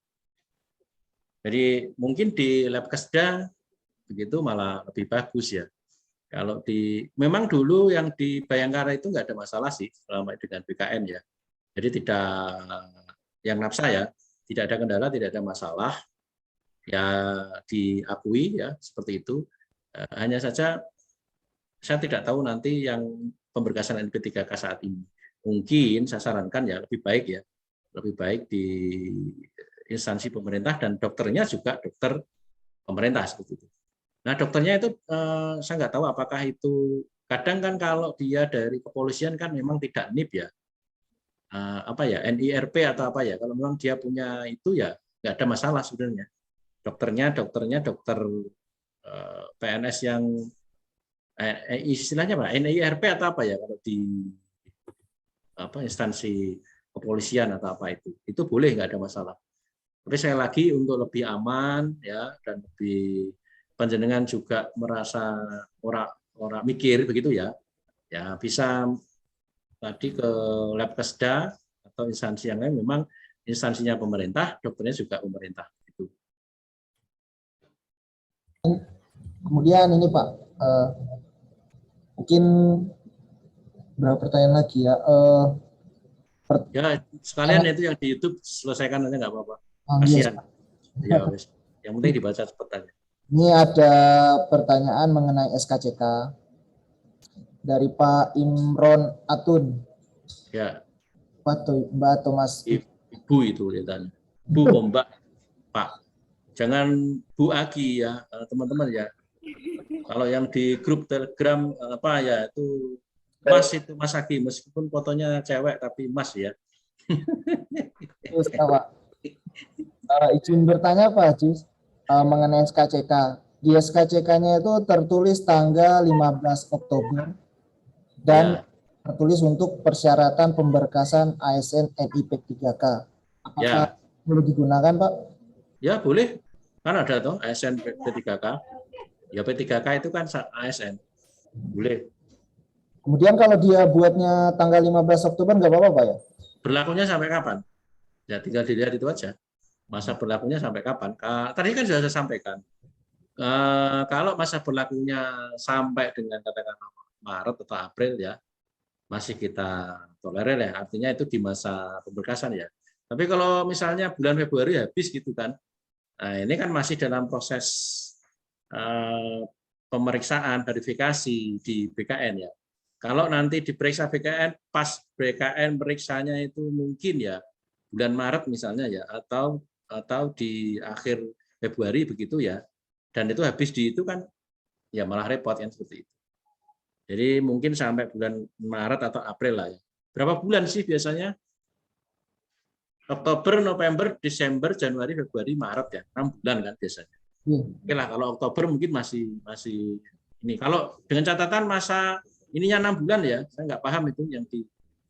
Jadi mungkin di Labkesda begitu malah lebih bagus ya. Kalau memang dulu yang di Bayangkara itu nggak ada masalah sih selama dengan BKN ya. Jadi tidak yang nafsa ya, tidak ada kendala, tidak ada masalah. Ya diakui ya seperti itu. Hanya saja saya tidak tahu nanti yang pemberkasan NP3K saat ini. Mungkin saya sarankan ya lebih baik ya, lebih baik di instansi pemerintah dan dokternya juga dokter pemerintah seperti itu. Nah dokternya itu saya nggak tahu apakah itu kadang kan kalau dia dari kepolisian kan memang tidak NIP ya, apa ya NIRP atau apa ya. Kalau memang dia punya itu ya nggak ada masalah sebenarnya. Dokternya dokter PNS yang istilahnya apa NIRP atau apa ya kalau di apa instansi kepolisian atau apa itu boleh nggak ada masalah. Tapi saya lagi untuk lebih aman ya dan lebih panjenengan juga merasa orang mikir begitu ya, ya bisa tadi ke Labkesda atau instansi yang lain memang instansinya pemerintah, dokternya juga pemerintah. Gitu. Kemudian ini Pak, mungkin berapa pertanyaan lagi ya? Ya sekalian itu yang di YouTube selesaikan aja nggak apa-apa. Yes, Kasihan. Ya, yang penting dibaca cepat aja. ini ada pertanyaan mengenai SKCK dari Pak Imron Atun. Ya. Mbak atau Mas? Ibu itu lihatnya. Bu Mbak Pak. Jangan Bu Agi ya teman-teman ya. Kalau yang di grup Telegram apa ya itu Mas Agi meskipun fotonya cewek tapi Mas ya. Terus Pak. Izin bertanya Pak Jis mengenai SKCK. Di SKCK-nya itu tertulis tanggal 15 Oktober dan tertulis untuk persyaratan pemberkasan ASN NIP 3K. Apakah perlu digunakan Pak? Ya boleh. Kan ada tuh ASN P3K. Ya P3K itu kan ASN. Boleh. Kemudian kalau dia buatnya tanggal 15 Oktober nggak apa-apa Pak ya? Berlakunya sampai kapan? Ya tinggal dilihat itu aja. Masa berlakunya sampai kapan? Tadi kan sudah saya sampaikan. Kalau masa berlakunya sampai dengan katakan Maret atau April ya, masih kita tolerir ya. Artinya itu di masa pemberkasan ya. Tapi kalau misalnya bulan Februari habis gitu kan, nah ini kan masih dalam proses pemeriksaan verifikasi di BKN ya. Kalau nanti diperiksa BKN, pas BKN periksanya itu mungkin ya bulan Maret misalnya ya, atau di akhir Februari begitu ya, dan itu habis di itu kan ya malah repot kan seperti itu. Jadi mungkin sampai bulan Maret atau April lah ya. Berapa bulan sih biasanya? Oktober, November, Desember, Januari, Februari, Maret ya, 6 bulan kan biasanya. Oke lah, kalau Oktober mungkin masih ini. Kalau dengan catatan masa ininya 6 bulan ya, saya nggak paham itu yang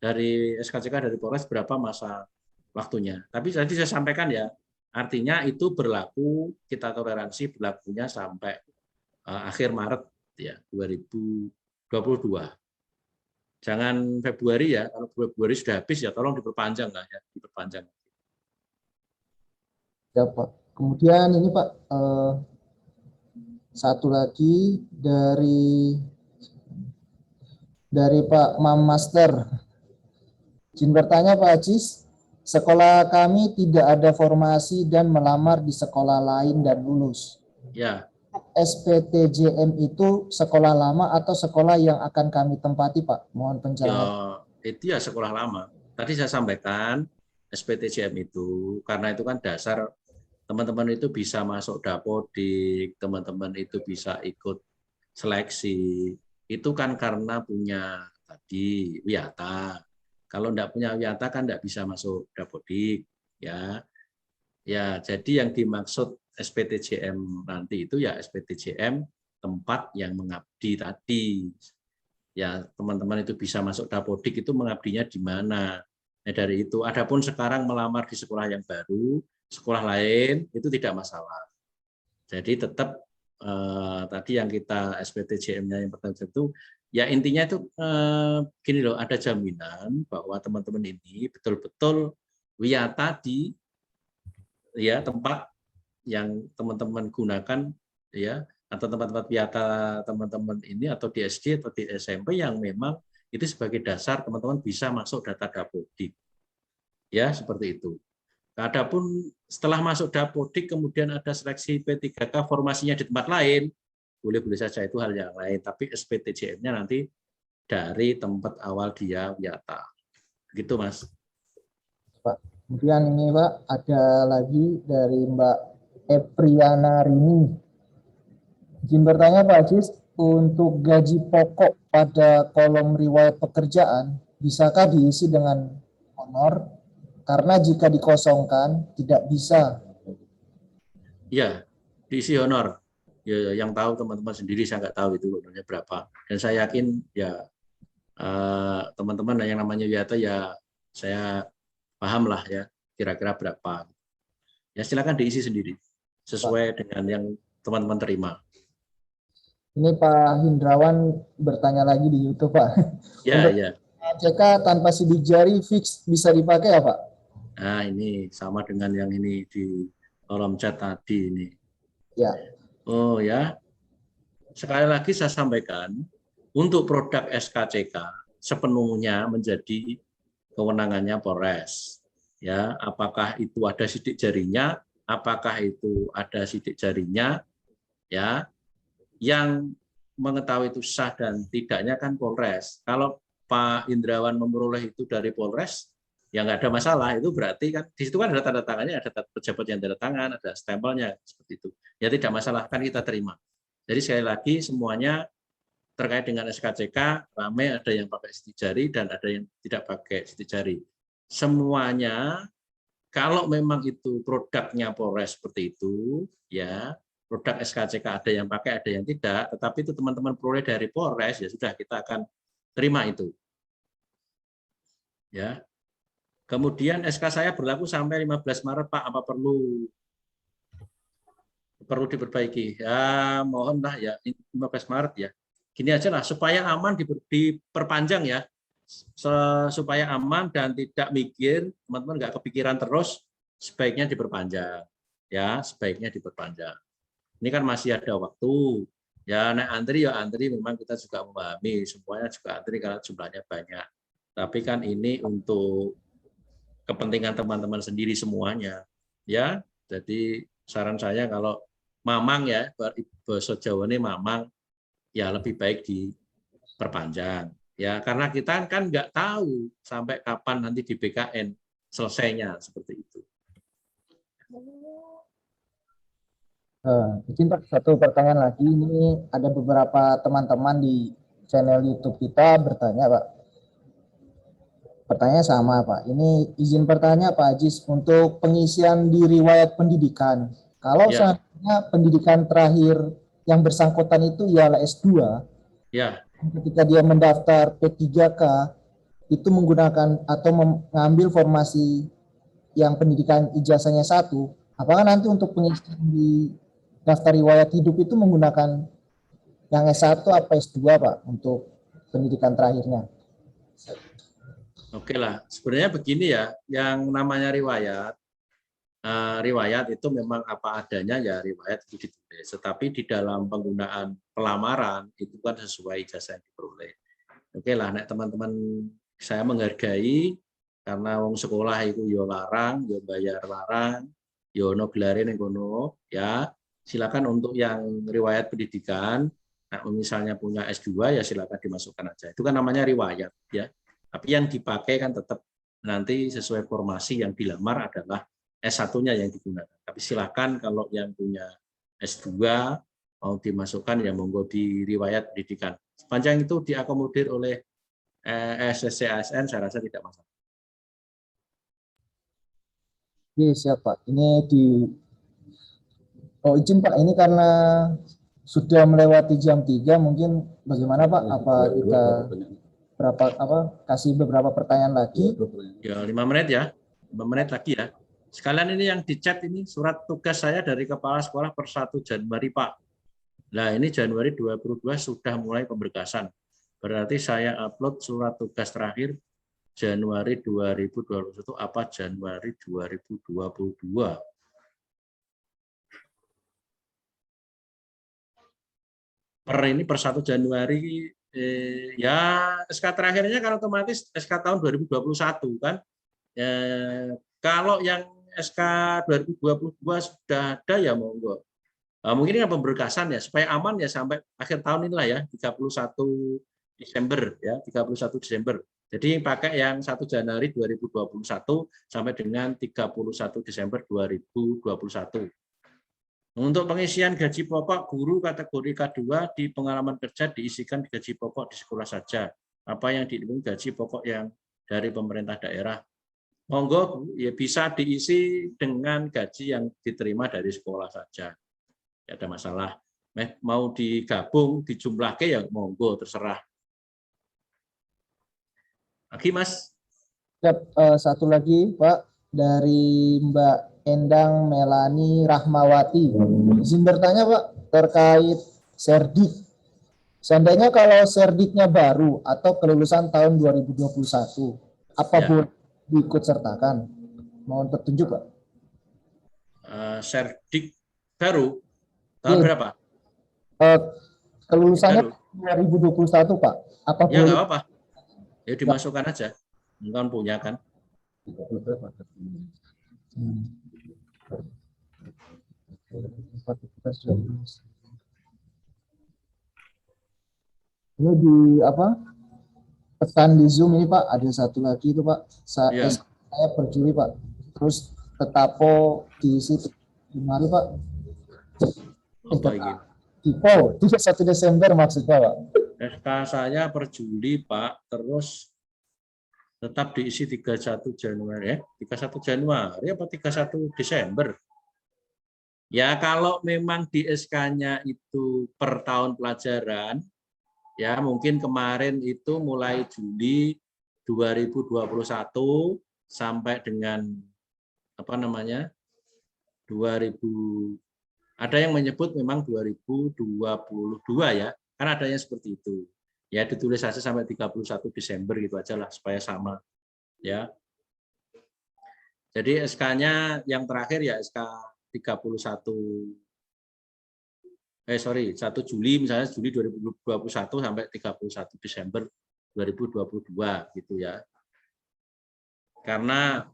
dari SKCK dari Polres berapa masa waktunya. Tapi tadi saya sampaikan ya, artinya itu berlaku, kita toleransi berlakunya sampai akhir Maret ya 2022. Jangan Februari ya, kalau Februari sudah habis ya tolong diperpanjang lah ya, diperpanjang. Ya Pak. Kemudian ini Pak, satu lagi dari Pak Mam Master. Izin bertanya Pak Ajis, sekolah kami tidak ada formasi dan melamar di sekolah lain dan lulus. Ya. SPTJM itu sekolah lama atau sekolah yang akan kami tempati Pak? Mohon pencerahan. Ya, itu ya sekolah lama. Tadi saya sampaikan SPTJM itu karena itu kan dasar teman-teman itu bisa masuk Dapodik, teman-teman itu bisa ikut seleksi. Itu kan karena punya tadi Wiyata. Kalau enggak punya Wiyata kan enggak bisa masuk Dapodik ya. Ya, jadi yang dimaksud SPTJM nanti itu ya SPTJM tempat yang mengabdi tadi. Ya, teman-teman itu bisa masuk Dapodik itu mengabdinya di mana. Nah, dari itu, adapun sekarang melamar di sekolah yang baru, sekolah lain itu tidak masalah. Jadi tetap tadi yang kita SPTJM-nya yang pertama itu, ya intinya itu gini loh, ada jaminan bahwa teman-teman ini betul-betul tadi ya tempat yang teman-teman gunakan ya atau tempat-tempat wisata teman-teman ini atau di SD atau di SMP yang memang itu sebagai dasar teman-teman bisa masuk data Dapodik. Ya, seperti itu. Adapun setelah masuk Dapodik kemudian ada seleksi P3K formasinya di tempat lain, boleh-boleh saja itu hal yang lain, tapi SPTJM-nya nanti dari tempat awal dia wiyata. Begitu, Mas. Pak. Kemudian ini Pak, ada lagi dari Mbak Epriana Rini. Izin bertanya Pak Ajis, untuk gaji pokok pada kolom riwayat pekerjaan, bisakah diisi dengan honor? Karena jika dikosongkan, tidak bisa. Ya, diisi honor. Ya, yang tahu teman-teman sendiri, saya nggak tahu itu honornya berapa. Dan saya yakin ya teman-teman yang namanya wiyata ya saya paham lah ya kira-kira berapa. Ya silakan diisi sendiri sesuai dengan yang teman-teman terima. Ini Pak Hindrawan bertanya lagi di YouTube Pak. Ya, Untuk ya. CK tanpa sidik jari fix bisa dipakai ya Pak? Nah ini sama dengan yang ini di kolom chat tadi ini. Ya. Oh ya. Sekali lagi saya sampaikan untuk produk SKCK sepenuhnya menjadi kewenangannya Polres. Ya, apakah itu ada sidik jarinya, apakah itu ada sidik jarinya, ya, yang mengetahui itu sah dan tidaknya kan Polres. Kalau Pak Indrawan memperoleh itu dari Polres, ya nggak ada masalah. Itu berarti kan di situ kan ada tanda tangannya, ada pejabat yang tanda tangan, ada stempelnya seperti itu. Ya tidak masalah, kan kita terima. Jadi sekali lagi semuanya terkait dengan SKCK ramai, ada yang pakai sidik jari dan ada yang tidak pakai sidik jari. Semuanya kalau memang itu produknya Polres seperti itu, ya produk SKCK ada yang pakai, ada yang tidak, tetapi itu teman-teman peroleh dari Polres, ya sudah kita akan terima itu. Ya. Kemudian SK saya berlaku sampai 15 Maret, Pak, apa perlu diperbaiki? Ya, mohonlah ya 15 Maret ya. Gini aja lah supaya aman diperpanjang ya. Supaya aman dan tidak mikir, teman-teman nggak kepikiran terus, sebaiknya diperpanjang. Ya, sebaiknya diperpanjang. Ini kan masih ada waktu. Ya, naik antri ya antri, memang kita juga memahami semuanya juga antri karena jumlahnya banyak. Tapi kan ini untuk kepentingan teman-teman sendiri semuanya. Ya, jadi saran saya kalau mamang ya, bahasa Jawa ini mamang, ya lebih baik diperpanjang. Ya, karena kita kan nggak tahu sampai kapan nanti di BKN selesainya seperti itu. Izin Pak, satu pertanyaan lagi. Ini ada beberapa teman-teman di channel YouTube kita bertanya Pak. Pertanyaan sama Pak. Ini izin bertanya Pak Ajis untuk pengisian di riwayat pendidikan. Kalau Ya. seandainya pendidikan terakhir yang bersangkutan itu ialah S2, Ya. ketika dia mendaftar P3K itu menggunakan atau mengambil formasi yang pendidikan ijazahnya 1, apakah nanti untuk pengisian di daftar riwayat hidup itu menggunakan yang S1 apa S2 Pak untuk pendidikan terakhirnya? Oke lah, sebenarnya begini ya, yang namanya riwayat itu memang apa adanya ya riwayat itu ditulis. Tetapi di dalam penggunaan pelamaran itu kan sesuai ijazah yang diperoleh. Oke lah, nek teman-teman saya menghargai karena wong sekolah itu yo larang, yo bayar larang, yo ono gelare ning kono, ya silakan untuk yang riwayat pendidikan. Nah, misalnya punya S2 ya silakan dimasukkan aja. Itu kan namanya riwayat ya. Tapi yang dipakai kan tetap nanti sesuai formasi yang dilamar adalah S1-nya yang digunakan. Tapi silakan kalau yang punya S2 mau dimasukkan ya monggo di riwayat pendidikan. Sepanjang itu diakomodir oleh SSC ASN saya rasa tidak masalah. Oke, siap Pak. Ini oh izin Pak, ini karena sudah melewati jam 3, mungkin bagaimana Pak? Apa kita kasih beberapa pertanyaan lagi? Ya, 5 menit ya. 5 menit lagi ya. Sekalian ini yang di chat ini surat tugas saya dari kepala sekolah per 1 Januari, Pak. Nah, ini Januari 2022 sudah mulai pemberkasan. Berarti saya upload surat tugas terakhir Januari 2021 apa Januari 2022. Per 1 Januari ya SK terakhirnya kan otomatis SK tahun 2021 kan. Kalau yang SK 2022 sudah ada ya monggo. Mungkin ini pemberkasan ya supaya aman ya sampai akhir tahun inilah ya 31 Desember ya 31 Desember. Jadi pakai yang 1 Januari 2021 sampai dengan 31 Desember 2021. Untuk pengisian gaji pokok guru kategori K2 di pengalaman kerja diisikan gaji pokok di sekolah saja. Apa yang dihitung gaji pokok yang dari pemerintah daerah. Monggo ya bisa diisi dengan gaji yang diterima dari sekolah saja. Tidak ada masalah. Mau digabung, dijumlahke ya monggo terserah. Lagi Mas. Satu lagi Pak, dari Mbak Endang Melani Rahmawati. Izin bertanya Pak, terkait Serdik. Seandainya kalau Serdiknya baru atau kelulusan tahun 2021, apa boleh diikut sertakan? Mohon petunjuk Pak. Serdik baru tahun berapa? Kelulusannya 2021 Pak. Apa ya boleh? nggak apa-apa. Ya dimasukkan aja. Kan punya kan. Ini di apa? Pesan di Zoom ini Pak, ada satu lagi itu Pak. Saya per Juli Pak. Terus Tetapo diisi Mari Pak. Tipo 31 Desember maksudnya Pak. SK saya per Juli Pak, terus tetap diisi 31 Januari ya. 31 Januari apa 31 Desember? Ya kalau memang di SK-nya itu per tahun pelajaran, ya mungkin kemarin itu mulai Juli 2021 sampai dengan apa namanya 2000, ada yang menyebut memang 2022 ya, kan adanya seperti itu. Ya ditulis saja sampai 31 Desember gitu aja lah supaya sama ya. Jadi SK-nya yang terakhir ya SK 1 Juli misalnya Juli 2021 sampai 31 Desember 2022 gitu ya. Karena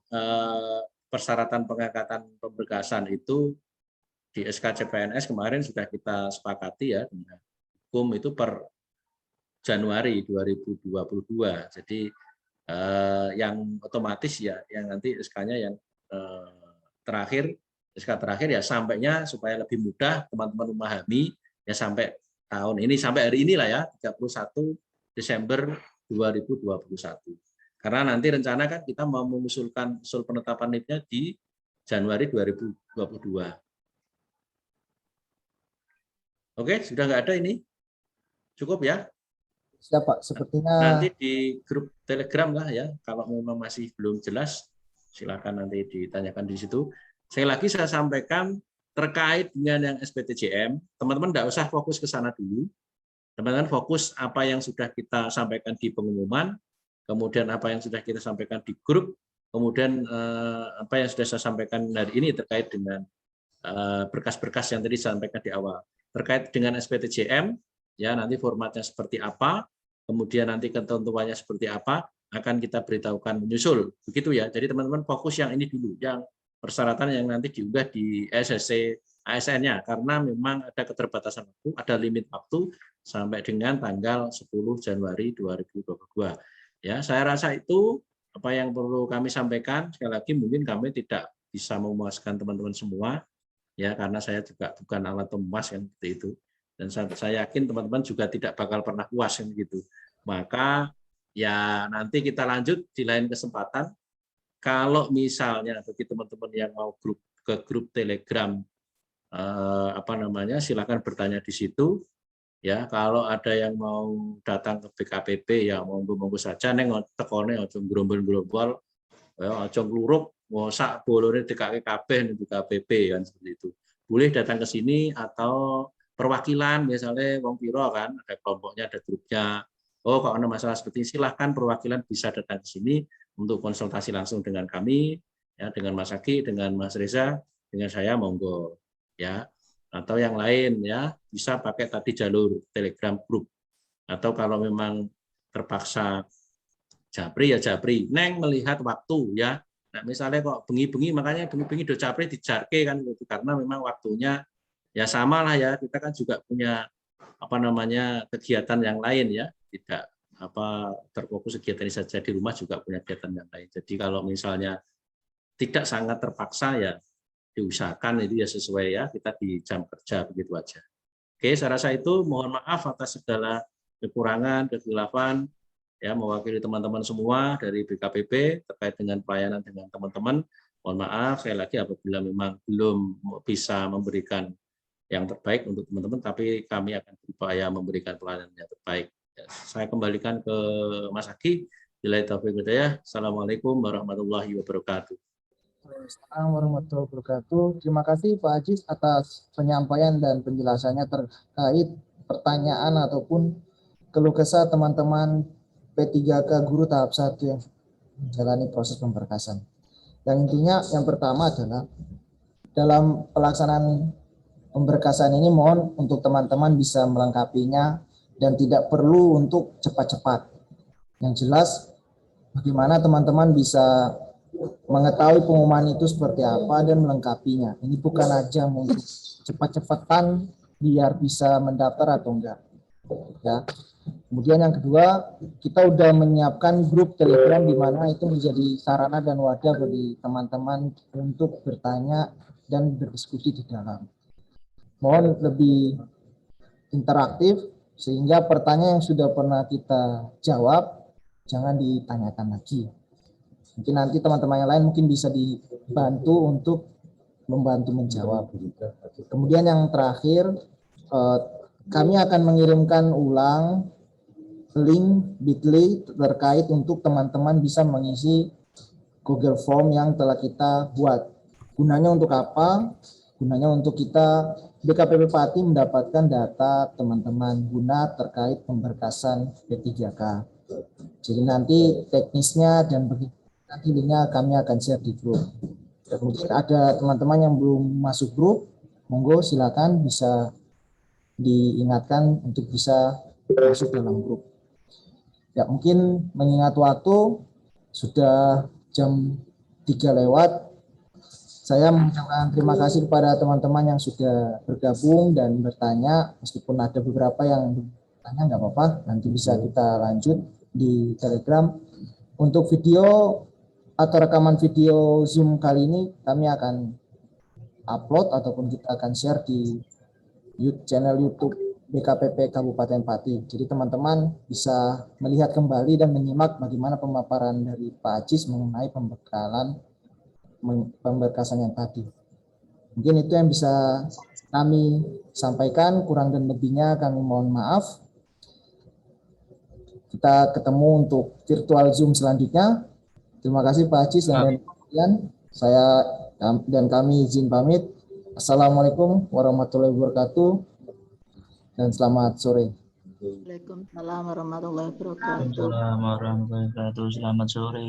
persyaratan pengangkatan pemberkasan itu di SK CPNS kemarin sudah kita sepakati ya dengan hukum itu per Januari 2022. Jadi yang otomatis ya yang nanti SK-nya yang terakhir SK terakhir ya sampainya supaya lebih mudah teman-teman memahami ya sampai tahun ini sampai hari inilah ya 31 Desember 2021. Karena nanti rencana kan kita mau mengusulkan usul penetapan NIP-nya di Januari 2022. Oke, sudah nggak ada ini? Cukup ya? Siap Pak, sepertinya nanti di grup Telegram lah ya. Kalau memang masih belum jelas, silakan nanti ditanyakan di situ. Sekali lagi saya sampaikan terkait dengan yang SBTJM, teman-teman tidak usah fokus ke sana dulu. Teman-teman fokus apa yang sudah kita sampaikan di pengumuman, kemudian apa yang sudah kita sampaikan di grup, kemudian apa yang sudah saya sampaikan hari ini terkait dengan berkas-berkas yang tadi saya sampaikan di awal. Terkait dengan SBTJM, ya nanti formatnya seperti apa, kemudian nanti ketentuannya seperti apa, akan kita beritahukan menyusul. Begitu ya. Jadi teman-teman fokus yang ini dulu, yang persyaratan yang nanti diunggah di SSC ASN-nya, karena memang ada keterbatasan waktu, ada limit waktu sampai dengan tanggal 10 Januari 2022. Ya, saya rasa itu apa yang perlu kami sampaikan. Sekali lagi mungkin kami tidak bisa memuaskan teman-teman semua, ya karena saya juga bukan alat pemuas kan seperti itu. Dan saya yakin teman-teman juga tidak bakal pernah puas kan gitu. Maka ya nanti kita lanjut di lain kesempatan kalau misalnya bagi teman-teman yang mau ke grup Telegram silakan bertanya di situ. Ya, kalau ada yang mau datang ke BKPP ya monggo saja neng tekone aja grombol-grombol ya aja ngluruk ngosak bolone dikake kabeh ning BKPP kan seperti itu. Boleh datang ke sini atau perwakilan misalnya wong piro kan ada kelompoknya ada grupnya. Oh, kalau ada masalah seperti ini silahkan perwakilan bisa datang ke sini untuk konsultasi langsung dengan kami ya dengan Mas Aki, dengan Mas Reza, dengan saya monggo ya. Atau yang lain ya bisa pakai tadi jalur Telegram grup atau kalau memang terpaksa japri ya japri neng melihat waktu ya. Nah misalnya kok bengi-bengi makanya bengi-bengi do japri dijarke kan gitu karena memang waktunya ya sama lah ya kita kan juga punya kegiatan yang lain ya tidak terfokus kegiatan ini saja di rumah juga punya kegiatan yang lain. Jadi kalau misalnya tidak sangat terpaksa ya diusahakan itu ya sesuai ya kita di jam kerja begitu aja. Oke, saya rasa itu mohon maaf atas segala kekurangan, kekhilafan ya mewakili teman-teman semua dari BKPP terkait dengan pelayanan dengan teman-teman. Mohon maaf sekali lagi apabila memang belum bisa memberikan yang terbaik untuk teman-teman tapi kami akan berupaya memberikan pelayanan yang terbaik. Ya, saya kembalikan ke Mas Aki. Billahi taufiq wal hidayah. Assalamualaikum warahmatullahi wabarakatuh. Assalamualaikum warahmatullahi wabarakatuh. Terima kasih Pak Ajis atas penyampaian dan penjelasannya terkait pertanyaan ataupun keluh kesah teman-teman P3K guru tahap 1 yang menjalani proses pemberkasan. Yang intinya yang pertama adalah dalam pelaksanaan pemberkasan ini mohon untuk teman-teman bisa melengkapinya dan tidak perlu untuk cepat-cepat. Yang jelas bagaimana teman-teman bisa mengetahui pengumuman itu seperti apa dan melengkapinya. Ini bukan ajang untuk cepat-cepatan biar bisa mendaftar atau enggak. Ya. Kemudian yang kedua, kita udah menyiapkan grup Telegram di mana itu menjadi sarana dan wadah bagi teman-teman untuk bertanya dan berdiskusi di dalam. Mohon lebih interaktif sehingga pertanyaan yang sudah pernah kita jawab jangan ditanyakan lagi. Mungkin nanti teman-teman yang lain mungkin bisa dibantu untuk membantu menjawab. Kemudian yang terakhir, kami akan mengirimkan ulang link bit.ly terkait untuk teman-teman bisa mengisi Google Form yang telah kita buat. Gunanya untuk apa? Gunanya untuk kita BKPP Pati mendapatkan data teman-teman guna terkait pemberkasan P3K. Jadi nanti teknisnya dan nanti linknya kami akan share di grup. Kemudian ada teman-teman yang belum masuk grup, monggo silakan bisa diingatkan untuk bisa masuk dalam grup. Ya mungkin mengingat waktu sudah jam 3 lewat. Saya mengucapkan terima kasih kepada teman-teman yang sudah bergabung dan bertanya. Meskipun ada beberapa yang bertanya nggak apa-apa, nanti bisa kita lanjut di Telegram. Untuk video atau rekaman video Zoom kali ini kami akan upload ataupun kita akan share di channel YouTube BKPP Kabupaten Pati. Jadi teman-teman bisa melihat kembali dan menyimak bagaimana pemaparan dari Pak Ajis mengenai pemberkasan yang tadi. Mungkin itu yang bisa kami sampaikan, kurang dan lebihnya kami mohon maaf. Kita ketemu untuk virtual Zoom selanjutnya. Terima kasih Pak Ajis dan kemudian saya dan kami izin pamit. Assalamualaikum warahmatullahi wabarakatuh dan selamat sore. Waalaikumsalam warahmatullahi wabarakatuh. Waalaikumsalam warahmatullahi wabarakatuh. Selamat sore.